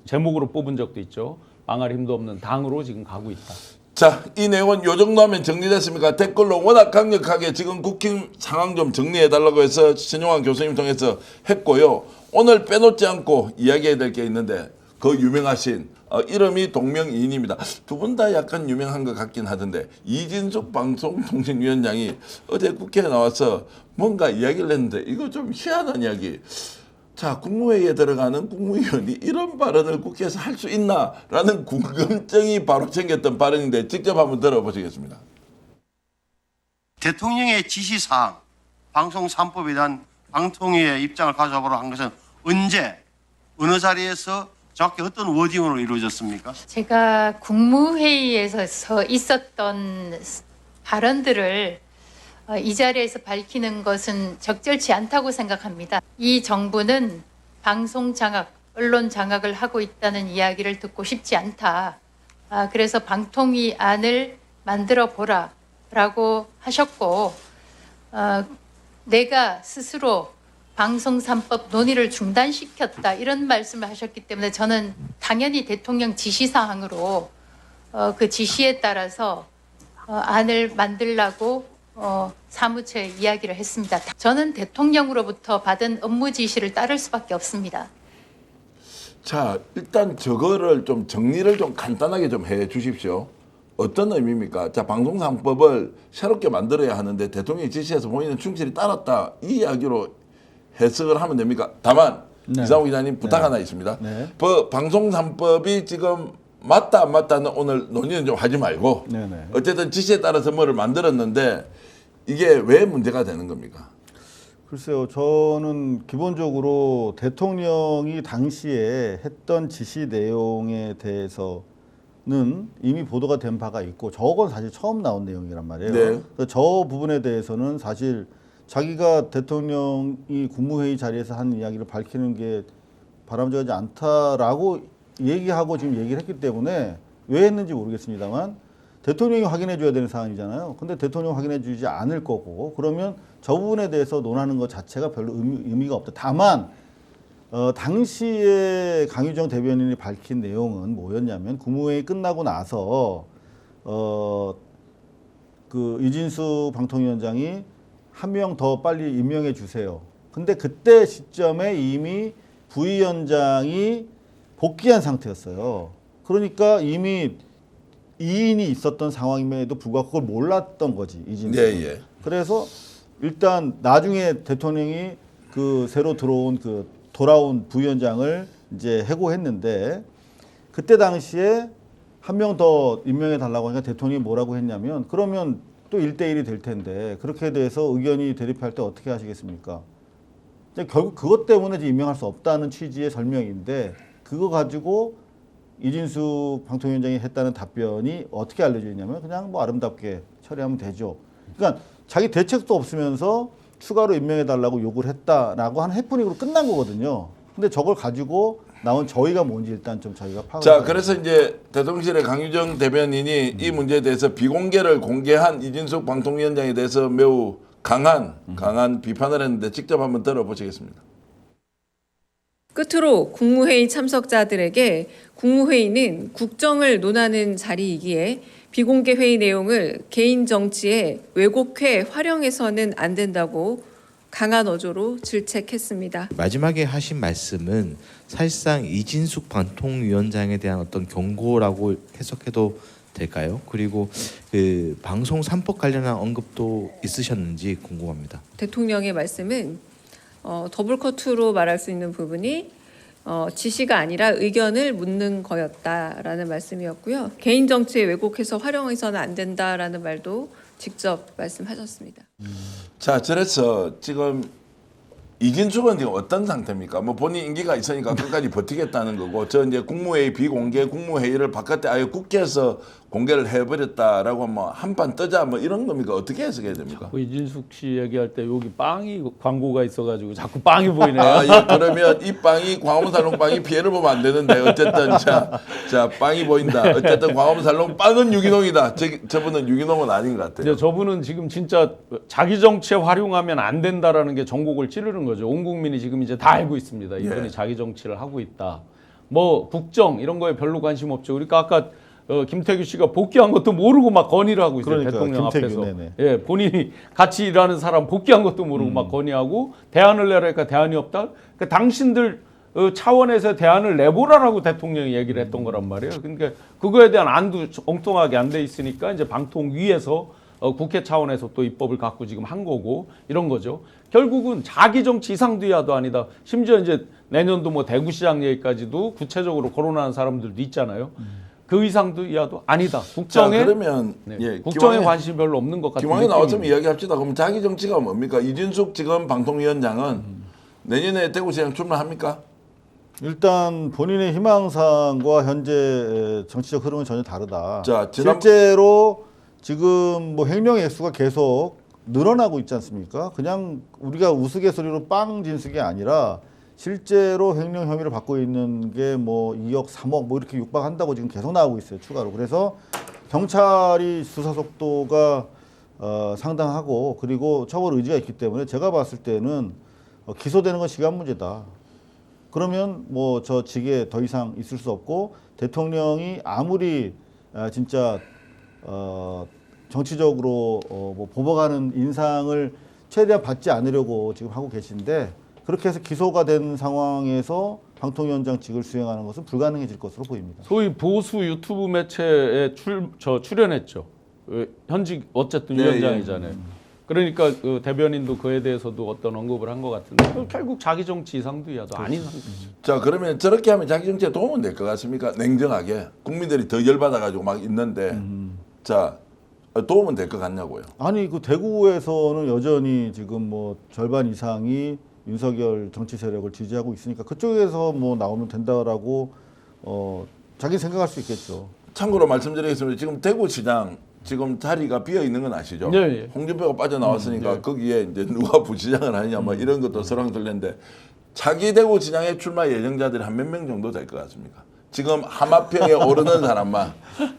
제목으로 뽑은 적도 있죠. 망할 힘도 없는 당으로 지금 가고 있다. 자, 이 내용은 요 정도 하면 정리됐습니까? 댓글로 워낙 강력하게 지금 국힘 상황 좀 정리해달라고 해서 신용환 교수님 통해서 했고요. 오늘 빼놓지 않고 이야기해야 될 게 있는데 그 유명하신 이름이 동명이인입니다. 두 분 다 약간 유명한 것 같긴 하던데 이진숙 방송통신위원장이 어제 국회에 나와서 뭔가 이야기를 했는데 이거 좀 희한한 이야기. 자, 국무회의에 들어가는 국무위원이 이런 발언을 국회에서 할 수 있나라는 궁금증이 바로 생겼던 발언인데 직접 한번 들어보시겠습니다. 대통령의 지시사항, 방송 3법에 대한 방통위의 입장을 가져보러 한 것은 언제, 어느 자리에서 정확히 어떤 워딩으로 이루어졌습니까? 제가 국무회의에서 있었던 발언들을 이 자리에서 밝히는 것은 적절치 않다고 생각합니다. 이 정부는 방송 장악, 언론 장악을 하고 있다는 이야기를 듣고 싶지 않다. 그래서 방통위안을 만들어 보라라고 하셨고, 내가 스스로 방송 3법 논의를 중단시켰다 이런 말씀을 하셨기 때문에 저는 당연히 대통령 지시사항으로 그 지시에 따라서 안을 만들라고 사무처에 이야기를 했습니다. 저는 대통령으로부터 받은 업무 지시를 따를 수밖에 없습니다. 자, 일단 저거를 좀 정리를 좀 간단하게 좀 해 주십시오. 어떤 의미입니까? 자, 방송 3법을 새롭게 만들어야 하는데 대통령의 지시에서 본인은 충실히 따랐다. 이 이야기로 해석을 하면 됩니까? 다만 이상호 기자님 부탁 하나 있습니다. 방송 3법이 지금 맞다 안 맞다는 오늘 논의는 좀 하지 말고 어쨌든 지시에 따라서 뭐를 만들었는데 이게 왜 문제가 되는 겁니까? 글쎄요, 저는 기본적으로 대통령이 당시에 했던 지시 내용에 대해서는 이미 보도가 된 바가 있고 저건 사실 처음 나온 내용이란 말이에요. 네. 그래서 저 부분에 대해서는 사실 자기가 대통령이 국무회의 자리에서 한 이야기를 밝히는 게 바람직하지 않다라고 얘기하고 지금 얘기를 했기 때문에 왜 했는지 모르겠습니다만 대통령이 확인해 줘야 되는 사안이잖아요. 근데 대통령이 확인해 주지 않을 거고 그러면 저 부분에 대해서 논하는 것 자체가 별로 의미가 없다. 다만 당시에 강유정 대변인이 밝힌 내용은 뭐였냐면 국무회의 끝나고 나서 그 이진수 방통위원장이 한 명 더 빨리 임명해 주세요. 근데 그때 시점에 이미 부위원장이 복귀한 상태였어요. 그러니까 이미 이인이 있었던 상황임에도 불구하고 그걸 몰랐던 거지 이진수. 예. 그래서 일단 나중에 대통령이 그 새로 들어온 그 돌아온 부위원장을 이제 해고했는데 그때 당시에 한 명 더 임명해 달라고 하니까 대통령이 뭐라고 했냐면 그러면 또 1대1이 될 텐데 그렇게 돼서 의견이 대립할 때 어떻게 하시겠습니까? 결국 그것 때문에 이제 임명할 수 없다는 취지의 설명인데 그거 가지고 이진수 방통위원장이 했다는 답변이 어떻게 알려져 있냐면 그냥 뭐 아름답게 처리하면 되죠. 그러니까 자기 대책도 없으면서 추가로 임명해 달라고 요구를 했다라고 하는 해프닝으로 끝난 거거든요. 근데 저걸 가지고 나온 저희가 뭔지 일단 좀 저희가 파악을 자, 그래서 이제 대통령실의 강유정 대변인이 이 문제에 대해서 비공개를 공개한 이진숙 방통위원장에 대해서 매우 강한 비판을 했는데 직접 한번 들어보시겠습니다. 끝으로 국무회의 참석자들에게 국무회의는 국정을 논하는 자리이기에 비공개 회의 내용을 개인 정치에 왜곡해 활용해서는 안 된다고 강한 어조로 질책했습니다. 마지막에 하신 말씀은 사실상 이진숙 방통위원장에 대한 어떤 경고라고 해석해도 될까요? 그리고 그 방송 3법 관련한 언급도 있으셨는지 궁금합니다. 대통령의 말씀은 더블커트로 말할 수 있는 부분이 지시가 아니라 의견을 묻는 거였다라는 말씀이었고요. 개인 정치에 왜곡해서 활용해서는 안 된다라는 말도 직접 말씀하셨습니다. 자, 그래서 지금 이진숙은 지금 어떤 상태입니까? 뭐 본인 임기가 있으니까 끝까지 버티겠다는 거고, 저 이제 국무회의 비공개 국무회의를 바깥에 아예 국회에서 공개를 해버렸다라고 뭐 한판 뜨자 뭐 이런 겁니까? 어떻게 해석해야 됩니까? 이진숙 씨 얘기할 때 여기 빵이 광고가 있어가지고 자꾸 빵이 보이네요. 예, 그러면 이 빵이 광화문살롱 빵이 피해를 보면 안 되는데 어쨌든 자 빵이 보인다. 어쨌든 광화문살롱 빵은 유기농이다. 저분은 유기농은 아닌 것 같아요. 저분은 지금 진짜 자기 정치에 활용하면 안 된다라는 게 전곡을 찌르는 거죠. 온 국민이 지금 이제 다 알고 있습니다. 이분이 자기 정치를 하고 있다. 뭐 국정 이런 거에 별로 관심 없죠. 그러니까 아까 김태규 씨가 복귀한 것도 모르고 막 건의를 하고 있어요. 그러니까, 대통령 김태규, 앞에서. 네네. 예, 본인이 같이 일하는 사람 복귀한 것도 모르고 막 건의하고 대안을 내라니까 대안이 없다. 그러니까 당신들 차원에서 대안을 내보라라고 대통령이 얘기를 했던 거란 말이에요. 그러니까 그거에 대한 안도 엉뚱하게 안 돼 있으니까 이제 방통위에서 국회 차원에서 또 입법을 갖고 지금 한 거고 이런 거죠. 결국은 자기 정치 이상도 이하도 아니다. 심지어 이제 내년도 뭐 대구시장 얘기까지도 구체적으로 거론하는 사람들도 있잖아요. 그 이상도 이하도 아니다. 국정에 자, 그러면 국정에 관심이 별로 없는 것 같은 기왕에 느낌입니다. 나왔으면 이야기합시다. 그럼 자기 정치가 뭡니까? 이진숙 지금 방통위원장은 내년에 대구시장 출마합니까? 일단 본인의 희망사항과 현재 정치적 흐름은 전혀 다르다. 자, 실제로 지금 뭐 횡령 액수가 계속 늘어나고 있지 않습니까? 그냥 우리가 우스갯소리로 빵 진숙이 아니라 실제로 횡령 혐의를 받고 있는 게 뭐 2억, 3억 뭐 이렇게 육박한다고 지금 계속 나오고 있어요, 추가로. 그래서 경찰이 수사 속도가 상당하고 그리고 처벌 의지가 있기 때문에 제가 봤을 때는 기소되는 건 시간 문제다. 그러면 뭐 저 직에 더 이상 있을 수 없고 대통령이 아무리 진짜 정치적으로 뭐 보복하는 인상을 최대한 받지 않으려고 지금 하고 계신데 그렇게 해서 기소가 된 상황에서 방통위원장 직을 수행하는 것은 불가능해질 것으로 보입니다. 소위 보수 유튜브 매체에 출연했죠. 현직 어쨌든 네, 위원장이잖아요. 그러니까 그 대변인도 그에 대해서도 어떤 언급을 한 것 같은데 결국 자기 정치 이상도야도 아닌 상태죠. 자, 그러면 저렇게 하면 자기 정치에 도움은 될 것 같습니까? 냉정하게 국민들이 더 열받아가지고 막 있는데 자, 도움은 될 것 같냐고요? 아니 그 대구에서는 여전히 지금 뭐 절반 이상이 윤석열 정치 세력을 지지하고 있으니까 그쪽에서 뭐 나오면 된다라고 자기 생각할 수 있겠죠. 참고로 말씀드리겠습니다. 지금 대구시장 지금 자리가 비어 있는 건 아시죠? 네, 예. 홍준표가 빠져나왔으니까 네. 거기에 이제 누가 부시장을 하느냐 뭐 이런 것도 설왕설래인데 차기 대구시장에 출마 예정자들이 한 몇 명 정도 될 것 같습니까? 지금 하마평에 오르는 사람만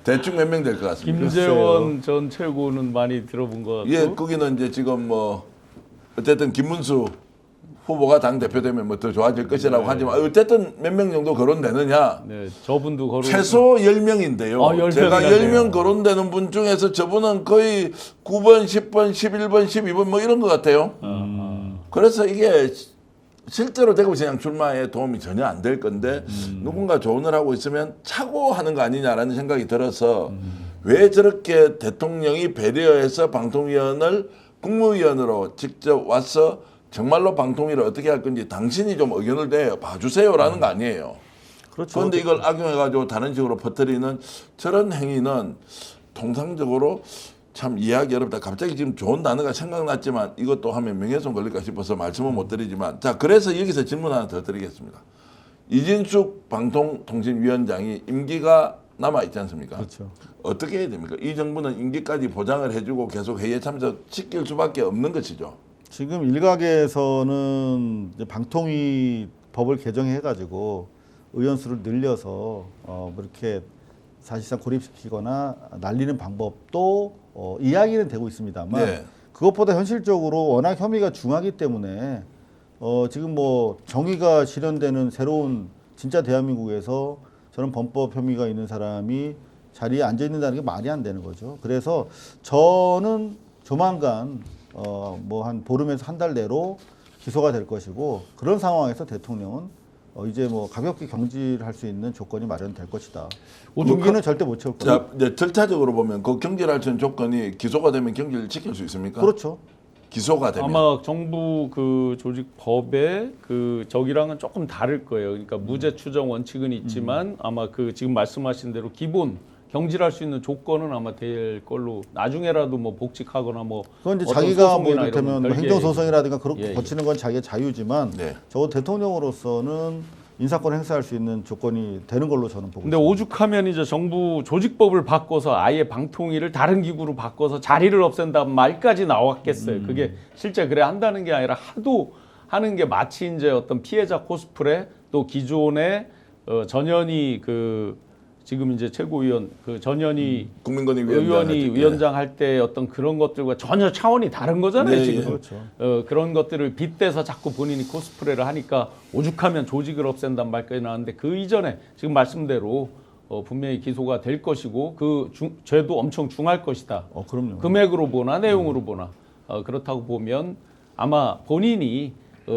대충 몇 명 될 것 같습니다. 김재원 전 최고는 많이 들어본 것 같고. 예, 거기는 이제 지금 뭐 어쨌든 김문수 후보가 당 대표 되면 뭐 더 좋아질 것이라고 하지만 어쨌든 몇 명 정도 거론되느냐? 네, 저분도 거론. 최소 10명인데요. 아, 10명이나 제가 돼요. 10명 거론되는 분 중에서 저분은 거의 9번, 10번, 11번, 12번 뭐 이런 것 같아요. 그래서 이게 실제로 대구시장 출마에 도움이 전혀 안 될 건데 누군가 조언을 하고 있으면 차고 하는 거 아니냐라는 생각이 들어서 왜 저렇게 대통령이 배려해서 방통위원을 국무위원으로 직접 와서 정말로 방통위를 어떻게 할 건지 당신이 좀 의견을 내 봐주세요라는 거 아니에요. 그렇죠. 그런데 이걸 악용해가지고 다른 식으로 퍼뜨리는 저런 행위는 통상적으로 참 이해하기 어렵다. 갑자기 지금 좋은 단어가 생각났지만 이것도 하면 명예훼손 걸릴까 싶어서 말씀은 못 드리지만 자, 그래서 여기서 질문 하나 더 드리겠습니다. 이진숙 방통통신위원장이 임기가 남아 있지 않습니까? 그렇죠. 어떻게 해야 됩니까? 이 정부는 임기까지 보장을 해주고 계속 회의에 참석시킬 수밖에 없는 것이죠. 지금 일각에서는 이제 방통위 법을 개정해가지고 의원 수를 늘려서 뭐 이렇게 사실상 고립시키거나 날리는 방법도 이야기는 되고 있습니다만 네. 그것보다 현실적으로 워낙 혐의가 중하기 때문에 지금 뭐 정의가 실현되는 새로운 진짜 대한민국에서 저런 범법 혐의가 있는 사람이 자리에 앉아 있는다는 게 말이 안 되는 거죠. 그래서 저는 조만간 뭐 한 보름에서 한 달 내로 기소가 될 것이고 그런 상황에서 대통령은 이제 뭐 가볍게 경질할 수 있는 조건이 마련될 것이다. 공기는 절대 못 채울 거예요. 자, 이제 절차적으로 보면 그 경질할 수 있는 조건이 기소가 되면 경질을 지킬 수 있습니까? 그렇죠. 기소가 되면. 아마 정부 그 조직법의 그 저기랑은 조금 다를 거예요. 그러니까 무죄 추정 원칙은 있지만 아마 그 지금 말씀하신 대로 기본 경질할 수 있는 조건은 아마 될 걸로 나중에라도 뭐 복직하거나 뭐 그건 이제 어떤 자기가 뭐 소송이나 이를테면 이런 뭐 별개의 행정소송이라든가 그렇게 예, 거치는 건 자기의 자유지만 네. 적어도 대통령으로서는 인사권 행사할 수 있는 조건이 되는 걸로 저는 보고 근데 있습니다. 오죽하면 이제 정부 조직법을 바꿔서 아예 방통위를 다른 기구로 바꿔서 자리를 없앤다 말까지 나왔겠어요. 그게 실제 그래 한다는 게 아니라 하도 하는 게 마치 이제 어떤 피해자 코스프레 또 기존의 전현희 그 지금 이제 최고위원 그 전현희 국민권익 의원이 위원장 할 때 어떤 그런 것들과 전혀 차원이 다른 거잖아요. 네, 지금 예. 그렇죠. 그런 것들을 빗대서 자꾸 본인이 코스프레를 하니까 오죽하면 조직을 없앤단 말까지 나왔는데 그 이전에 지금 말씀대로 분명히 기소가 될 것이고 그 죄도 엄청 중할 것이다. 그럼요. 금액으로 보나 내용으로 보나 그렇다고 보면 아마 본인이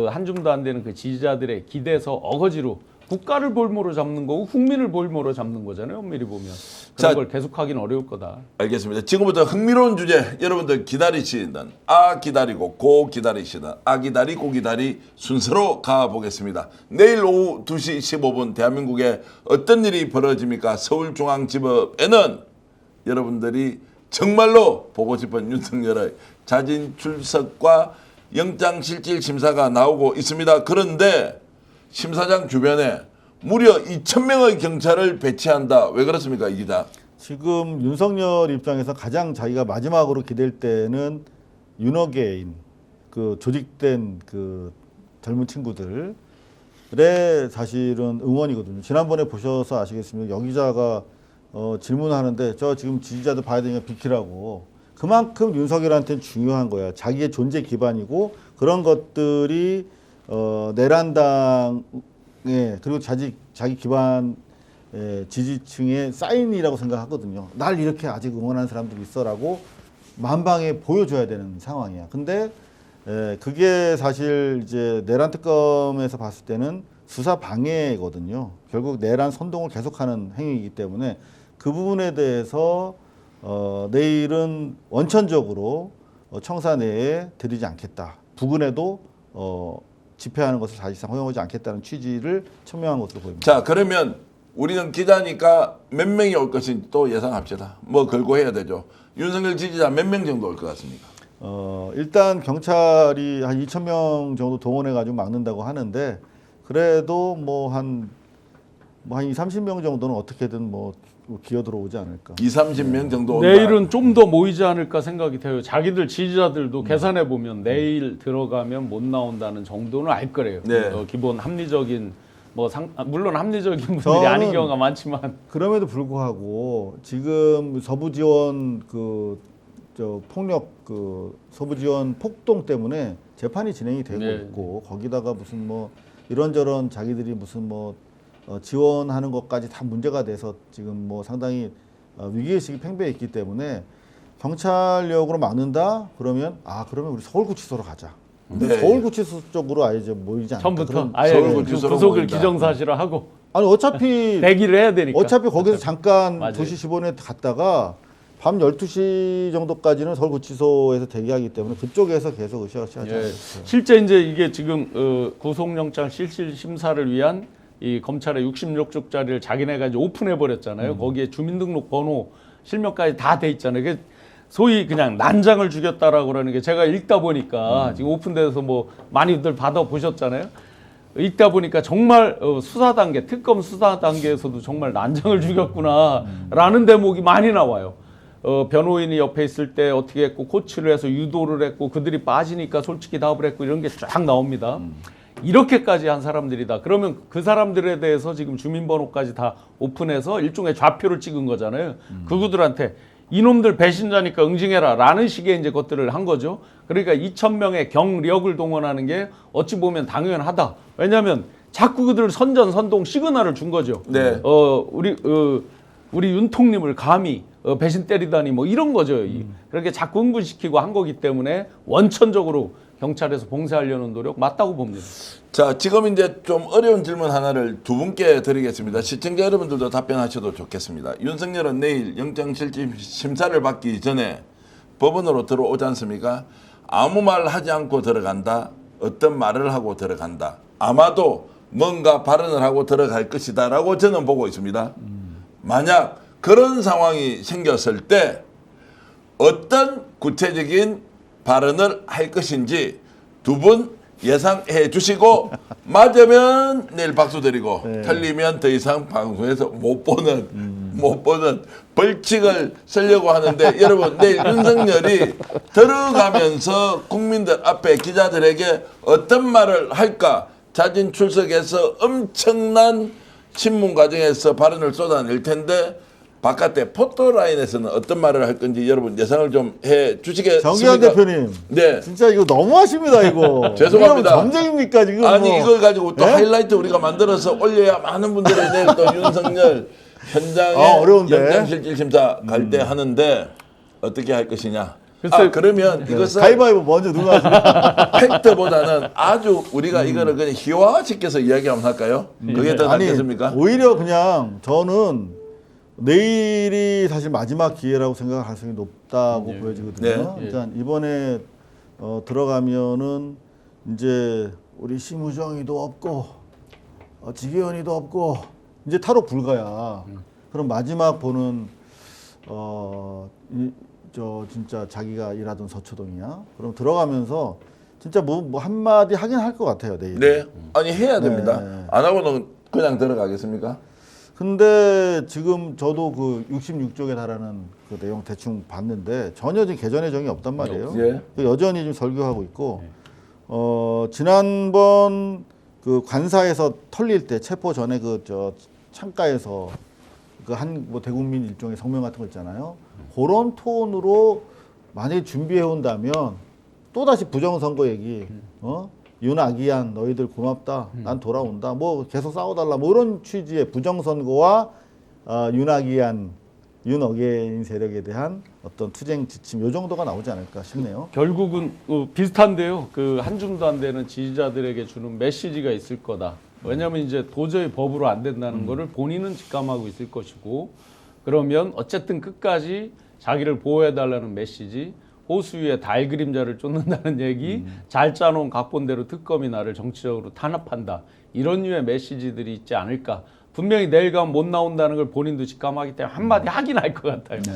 한 줌도 안 되는 그 지지자들의 기대서 어거지로 국가를 볼모로 잡는 거고 국민을 볼모로 잡는 거잖아요. 엄밀히 보면 그런 자, 걸 계속하긴 어려울 거다. 알겠습니다. 지금부터 흥미로운 주제 여러분들 기다리시는 기다리고 고 기다리시는 기다리 고 기다리 순서로 가보겠습니다. 내일 오후 2시 15분 대한민국에 어떤 일이 벌어집니까? 서울중앙지법에는 여러분들이 정말로 보고 싶은 윤석열의 자진 출석과 영장실질 심사가 나오고 있습니다. 그런데 심사장 주변에 무려 2,000명의 경찰을 배치한다. 왜 그렇습니까, 이 기자? 지금 윤석열 입장에서 가장 자기가 마지막으로 기댈 때는 윤어게인 그 조직된 그 젊은 친구들의 사실은 응원이거든요. 지난번에 보셔서 아시겠습니까? 여 기자가 질문하는데 저 지금 지지자들 봐야 되니까 비키라고. 그만큼 윤석열한테는 중요한 거야. 자기의 존재 기반이고 그런 것들이 내란당에 그리고 자기 기반 지지층의 사인이라고 생각하거든요. 날 이렇게 아직 응원하는 사람들이 있어라고 만방에 보여줘야 되는 상황이야. 근데 그게 사실 이제 내란 특검에서 봤을 때는 수사 방해거든요. 결국 내란 선동을 계속하는 행위이기 때문에 그 부분에 대해서 내일은 원천적으로 청사 내에 들이지 않겠다. 부근에도 집회하는 것을 사실상 허용하지 않겠다는 취지를 천명한 것으로 보입니다. 자, 그러면 우리는 기자니까 몇 명이 올 것인지 또 예상합시다. 뭐 걸고 해야 되죠. 윤석열 지지자 몇 명 정도 올 것 같습니까? 일단 경찰이 한 2,000명 정도 동원해가지고 막는다고 하는데 그래도 한 30명 정도는 어떻게든 기어 들어오지 않을까. 20-30명 정도 온다. 내일은 좀 더 모이지 않을까 생각이 돼요. 자기들 지지자들도 계산해 보면 내일 들어가면 못 나온다는 정도는 알 거래요. 네. 기본 합리적인 물론 합리적인 분들이 아닌 경우가 많지만 그럼에도 불구하고 지금 서부 지원 폭력 서부 지원 폭동 때문에 재판이 진행이 되고 네. 있고 거기다가 무슨 이런저런 자기들이 무슨 지원하는 것까지 다 문제가 돼서 지금 상당히 위기의식이 팽배해 있기 때문에 경찰력으로 막는다 그러면 그러면 우리 서울구치소로 가자. 네. 서울구치소 쪽으로 아예 좀 모이지 않을까. 처음부터 아예 서울구치소로 구속을 모인다. 기정사실화하고 아니 어차피 대기를 해야 되니까. 어차피 거기서 잠깐 맞아요. 2시 15분에 갔다가 밤 12시 정도까지는 서울구치소에서 대기하기 때문에 그쪽에서 계속 으쌰으쌰 하지 예. 않을까. 실제 이제 이게 지금 구속영장 실질 심사를 위한 이 검찰의 66쪽짜리를 자기네가 이제 오픈해 버렸잖아요. 거기에 주민등록번호 실명까지 다 돼 있잖아요. 그게 소위 그냥 난장을 죽였다라고 그러는 게 제가 읽다 보니까 지금 오픈돼서 많이들 받아 보셨잖아요. 읽다 보니까 정말 수사 단계, 특검 수사 단계에서도 정말 난장을 죽였구나라는 대목이 많이 나와요. 변호인이 옆에 있을 때 어떻게 했고 코치를 해서 유도를 했고 그들이 빠지니까 솔직히 답을 했고 이런 게 쫙 나옵니다. 이렇게까지 한 사람들이다. 그러면 그 사람들에 대해서 지금 주민번호까지 다 오픈해서 일종의 좌표를 찍은 거잖아요. 그분들한테 이놈들 배신자니까 응징해라 라는 식의 이제 것들을 한 거죠. 그러니까 2,000명의 경력을 동원하는 게 어찌 보면 당연하다. 왜냐하면 자꾸 그들 선동 시그널을 준 거죠. 네. 우리 윤통님을 감히 배신 때리다니 이런 거죠. 그렇게 자꾸 흥분시키고 한 거기 때문에 원천적으로 경찰에서 봉쇄하려는 노력 맞다고 봅니다. 자, 지금 이제 좀 어려운 질문 하나를 두 분께 드리겠습니다. 시청자 여러분들도 답변하셔도 좋겠습니다. 윤석열은 내일 영장실질 심사를 받기 전에 법원으로 들어오지 않습니까? 아무 말 하지 않고 들어간다. 어떤 말을 하고 들어간다. 아마도 뭔가 발언을 하고 들어갈 것이다 라고 저는 보고 있습니다. 만약 그런 상황이 생겼을 때 어떤 구체적인 발언을 할 것인지 두 분 예상해 주시고 맞으면 내일 박수 드리고 틀리면 더 이상 방송에서 못 보는 벌칙을 쓰려고 하는데 여러분 내일 윤석열이 들어가면서 국민들 앞에 기자들에게 어떤 말을 할까 자진 출석해서 엄청난 신문 과정에서 발언을 쏟아낼 텐데 바깥에 포토라인에서는 어떤 말을 할 건지 여러분 예상을 좀 해 주시겠습니까? 정기환 대표님, 네. 진짜 이거 너무하십니다 이거. 죄송합니다. 이거 점쟁입니까 지금? 아니 이걸 가지고 또 예? 하이라이트 우리가 만들어서 올려야 많은 분들이 내일 또 윤석열 현장에 어려운데. 영장실질심사 갈 때 하는데 어떻게 할 것이냐. 글쎄, 그러면 이것은 가위바위보 먼저 누가 하시나? 팩트보다는 아주 우리가 이거를 그냥 희화화시켜서 이야기하면 할까요? 그게 더 낫겠습니까? 오히려 그냥 저는 내일이 사실 마지막 기회라고 생각할 가능성이 높다고 보여지거든요. 네. 일단 이번에 들어가면은 이제 우리 심우정이도 없고 지기현이도 없고 이제 탈옥 불가야. 그럼 마지막 보는 진짜 자기가 일하던 서초동이야. 그럼 들어가면서 진짜 뭐 한마디 하긴 할 것 같아요 내일. 네. 아니 해야 됩니다. 네. 안 하고는 그냥 들어가겠습니까? 근데 지금 저도 그 66쪽에 달하는 그 내용 대충 봤는데 전혀 지금 개전 예정이 없단 말이에요. 예. 여전히 지금 설교하고 있고 지난번 그 관사에서 털릴 때 체포 전에 그 저 창가에서 그 한 뭐 대국민 일종의 성명 같은 거 있잖아요. 그런 톤으로 만약에 준비해 온다면 또 다시 부정선거 얘기, 윤아기한 너희들 고맙다, 난 돌아온다, 뭐 계속 싸워달라, 뭐 이런 취지의 부정선거와 윤아기한 윤어게인 세력에 대한 어떤 투쟁 지침 요 정도가 나오지 않을까 싶네요. 결국은 비슷한데요. 그 한 줌도 안 되는 지지자들에게 주는 메시지가 있을 거다. 왜냐하면 이제 도저히 법으로 안 된다는 거를 본인은 직감하고 있을 것이고, 그러면 어쨌든 끝까지 자기를 보호해달라는 메시지, 호수 위에 달 그림자를 쫓는다는 얘기, 잘 짜놓은 각본대로 특검이 나를 정치적으로 탄압한다, 이런 류의 메시지들이 있지 않을까. 분명히 내일 가면 못 나온다는 걸 본인도 직감하기 때문에 한마디 하긴 할 것 같아요. 자,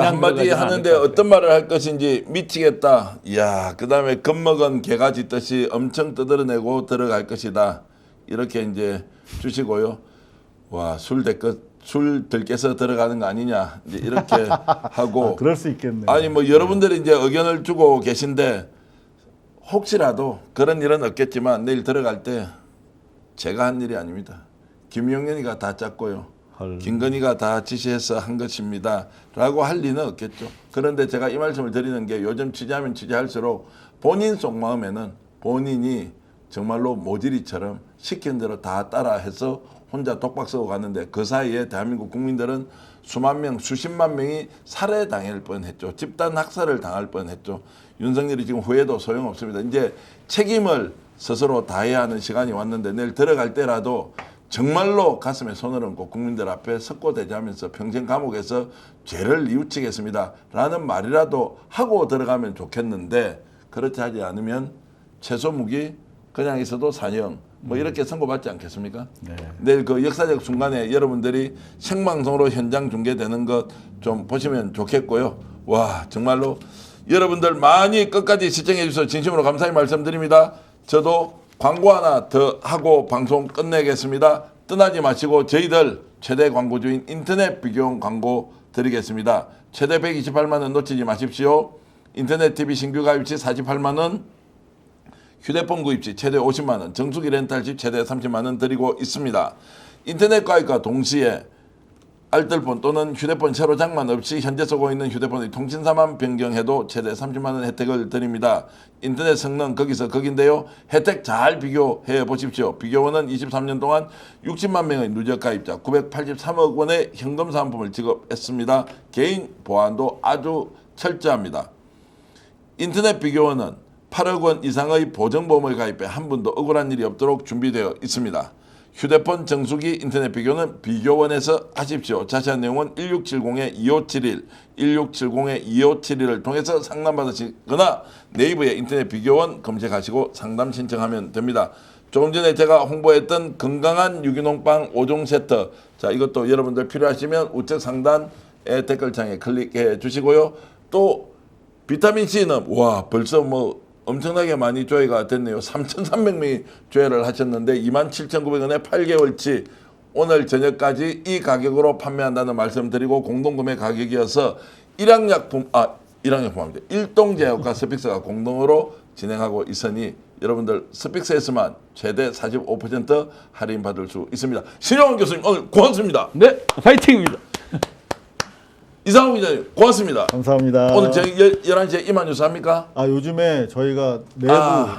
그냥 한마디 들어가지는 하는데 않을 것 어떤 말을 할 것인지 미치겠다. 이야, 그 다음에 겁먹은 개가 짖듯이 엄청 떠들어내고 들어갈 것이다. 이렇게 이제 주시고요. 와, 술 들깨서 들어가는 거 아니냐. 이제 이렇게 하고. 그럴 수 있겠네요. 아니, 뭐 여러분들이 이제 의견을 주고 계신데 혹시라도 그런 일은 없겠지만 내일 들어갈 때 제가 한 일이 아닙니다. 김용현이가 다 짰고요. 김건희가 다 지시해서 한 것입니다. 라고 할 리는 없겠죠. 그런데 제가 이 말씀을 드리는 게 요즘 취재하면 취재할수록 본인 속마음에는 본인이 정말로 모질이처럼 시킨 대로 다 따라해서 혼자 독박 쓰고 갔는데 그 사이에 대한민국 국민들은 수만 명, 수십만 명이 살해당할 뻔했죠. 집단 학살을 당할 뻔했죠. 윤석열이 지금 후회도 소용없습니다. 이제 책임을 스스로 다해야 하는 시간이 왔는데 내일 들어갈 때라도 정말로 가슴에 손을 얹고 국민들 앞에 석고대죄하면서 평생 감옥에서 죄를 뉘우치겠습니다 라는 말이라도 하고 들어가면 좋겠는데, 그렇지 하지 않으면 최소 무기 그냥 있어도 사형 뭐 이렇게 선고받지 않겠습니까? 네. 내일 그 역사적 순간에 여러분들이 생방송으로 현장 중계되는 것 좀 보시면 좋겠고요. 와, 정말로 여러분들 많이 끝까지 시청해 주셔서 진심으로 감사히 말씀드립니다. 저도 광고 하나 더 하고 방송 끝내겠습니다. 떠나지 마시고 저희들 최대 광고주인 인터넷 비교원 광고 드리겠습니다. 최대 128만 원 놓치지 마십시오. 인터넷 TV 신규 가입 시 48만 원, 휴대폰 구입 시 최대 50만 원, 정수기 렌탈 시 최대 30만 원 드리고 있습니다. 인터넷 가입과 동시에 알뜰폰 또는 휴대폰 새로 장만 없이 현재 쓰고 있는 휴대폰의 통신사만 변경해도 최대 30만 원 혜택을 드립니다. 인터넷 성능 거기서 거긴데요. 혜택 잘 비교해 보십시오. 비교원은 23년 동안 60만 명의 누적 가입자 983억 원의 현금 사은품을 지급했습니다. 개인 보안도 아주 철저합니다. 인터넷 비교원은 8억 원 이상의 보정보험을 가입해 한 번도 억울한 일이 없도록 준비되어 있습니다. 휴대폰 정수기 인터넷 비교는 비교원에서 하십시오. 자세한 내용은 1670-2571, 1670-2571을 통해서 상담받으시거나 네이버에 인터넷 비교원 검색하시고 상담 신청하면 됩니다. 조금 전에 제가 홍보했던 건강한 유기농빵 5종 세트, 자, 이것도 여러분들 필요하시면 우측 상단의 댓글창에 클릭해 주시고요. 또 비타민C는 와, 벌써 뭐 엄청나게 많이 조회가 됐네요. 3,300명이 조회를 하셨는데 27,900원에 8개월치 오늘 저녁까지 이 가격으로 판매한다는 말씀드리고 공동구매 가격이어서 일양약품합니다. 일동제약과 스픽스가 공동으로 진행하고 있으니 여러분들 스픽스에서만 최대 45% 할인 받을 수 있습니다. 신영원 교수님 오늘 고맙습니다. 네, 파이팅입니다. 이상훈 기자님 고맙습니다. 감사합니다. 오늘 저희 11시에 이만 뉴스 합니까? 요즘에 저희가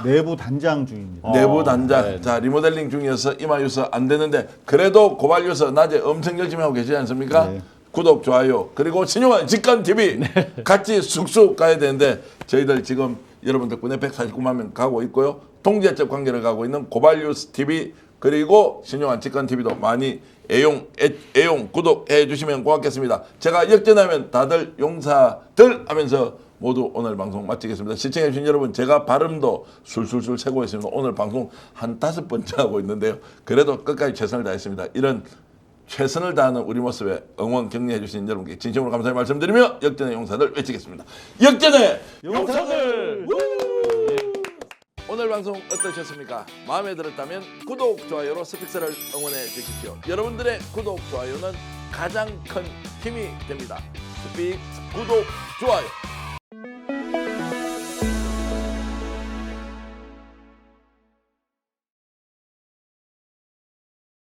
내부 단장 중입니다. 내부 단장. 네. 자, 리모델링 중이어서 이마 뉴스 안 되는데 그래도 고발 뉴스 낮에 엄청 열심히 하고 계시지 않습니까? 네. 구독, 좋아요. 그리고 신용환 직관TV 같이 쑥쑥 가야 되는데 저희들 지금 여러분 덕분에 149만 명 가고 있고요. 통제적 관계를 가고 있는 고발 뉴스 TV 그리고 신용환 직관TV도 많이 애용 구독해 주시면 고맙겠습니다. 제가 역전하면 다들 용사들 하면서 모두 오늘 방송 마치겠습니다. 시청해 주신 여러분, 제가 발음도 술술술 세고 있습니다. 오늘 방송 한 5번째 하고 있는데요. 그래도 끝까지 최선을 다했습니다. 이런 최선을 다하는 우리 모습에 응원 격려해 주신 여러분께 진심으로 감사의 말씀드리며 역전의 용사들 외치겠습니다. 역전의 용사들! 오늘 오늘 방송 어떠셨습니까? 마음에 들었다면 구독, 좋아요로 스픽스를 응원해 주십시오. 여러분들의 구독, 좋아요는 가장 큰 힘이 됩니다. 스픽스 구독, 좋아요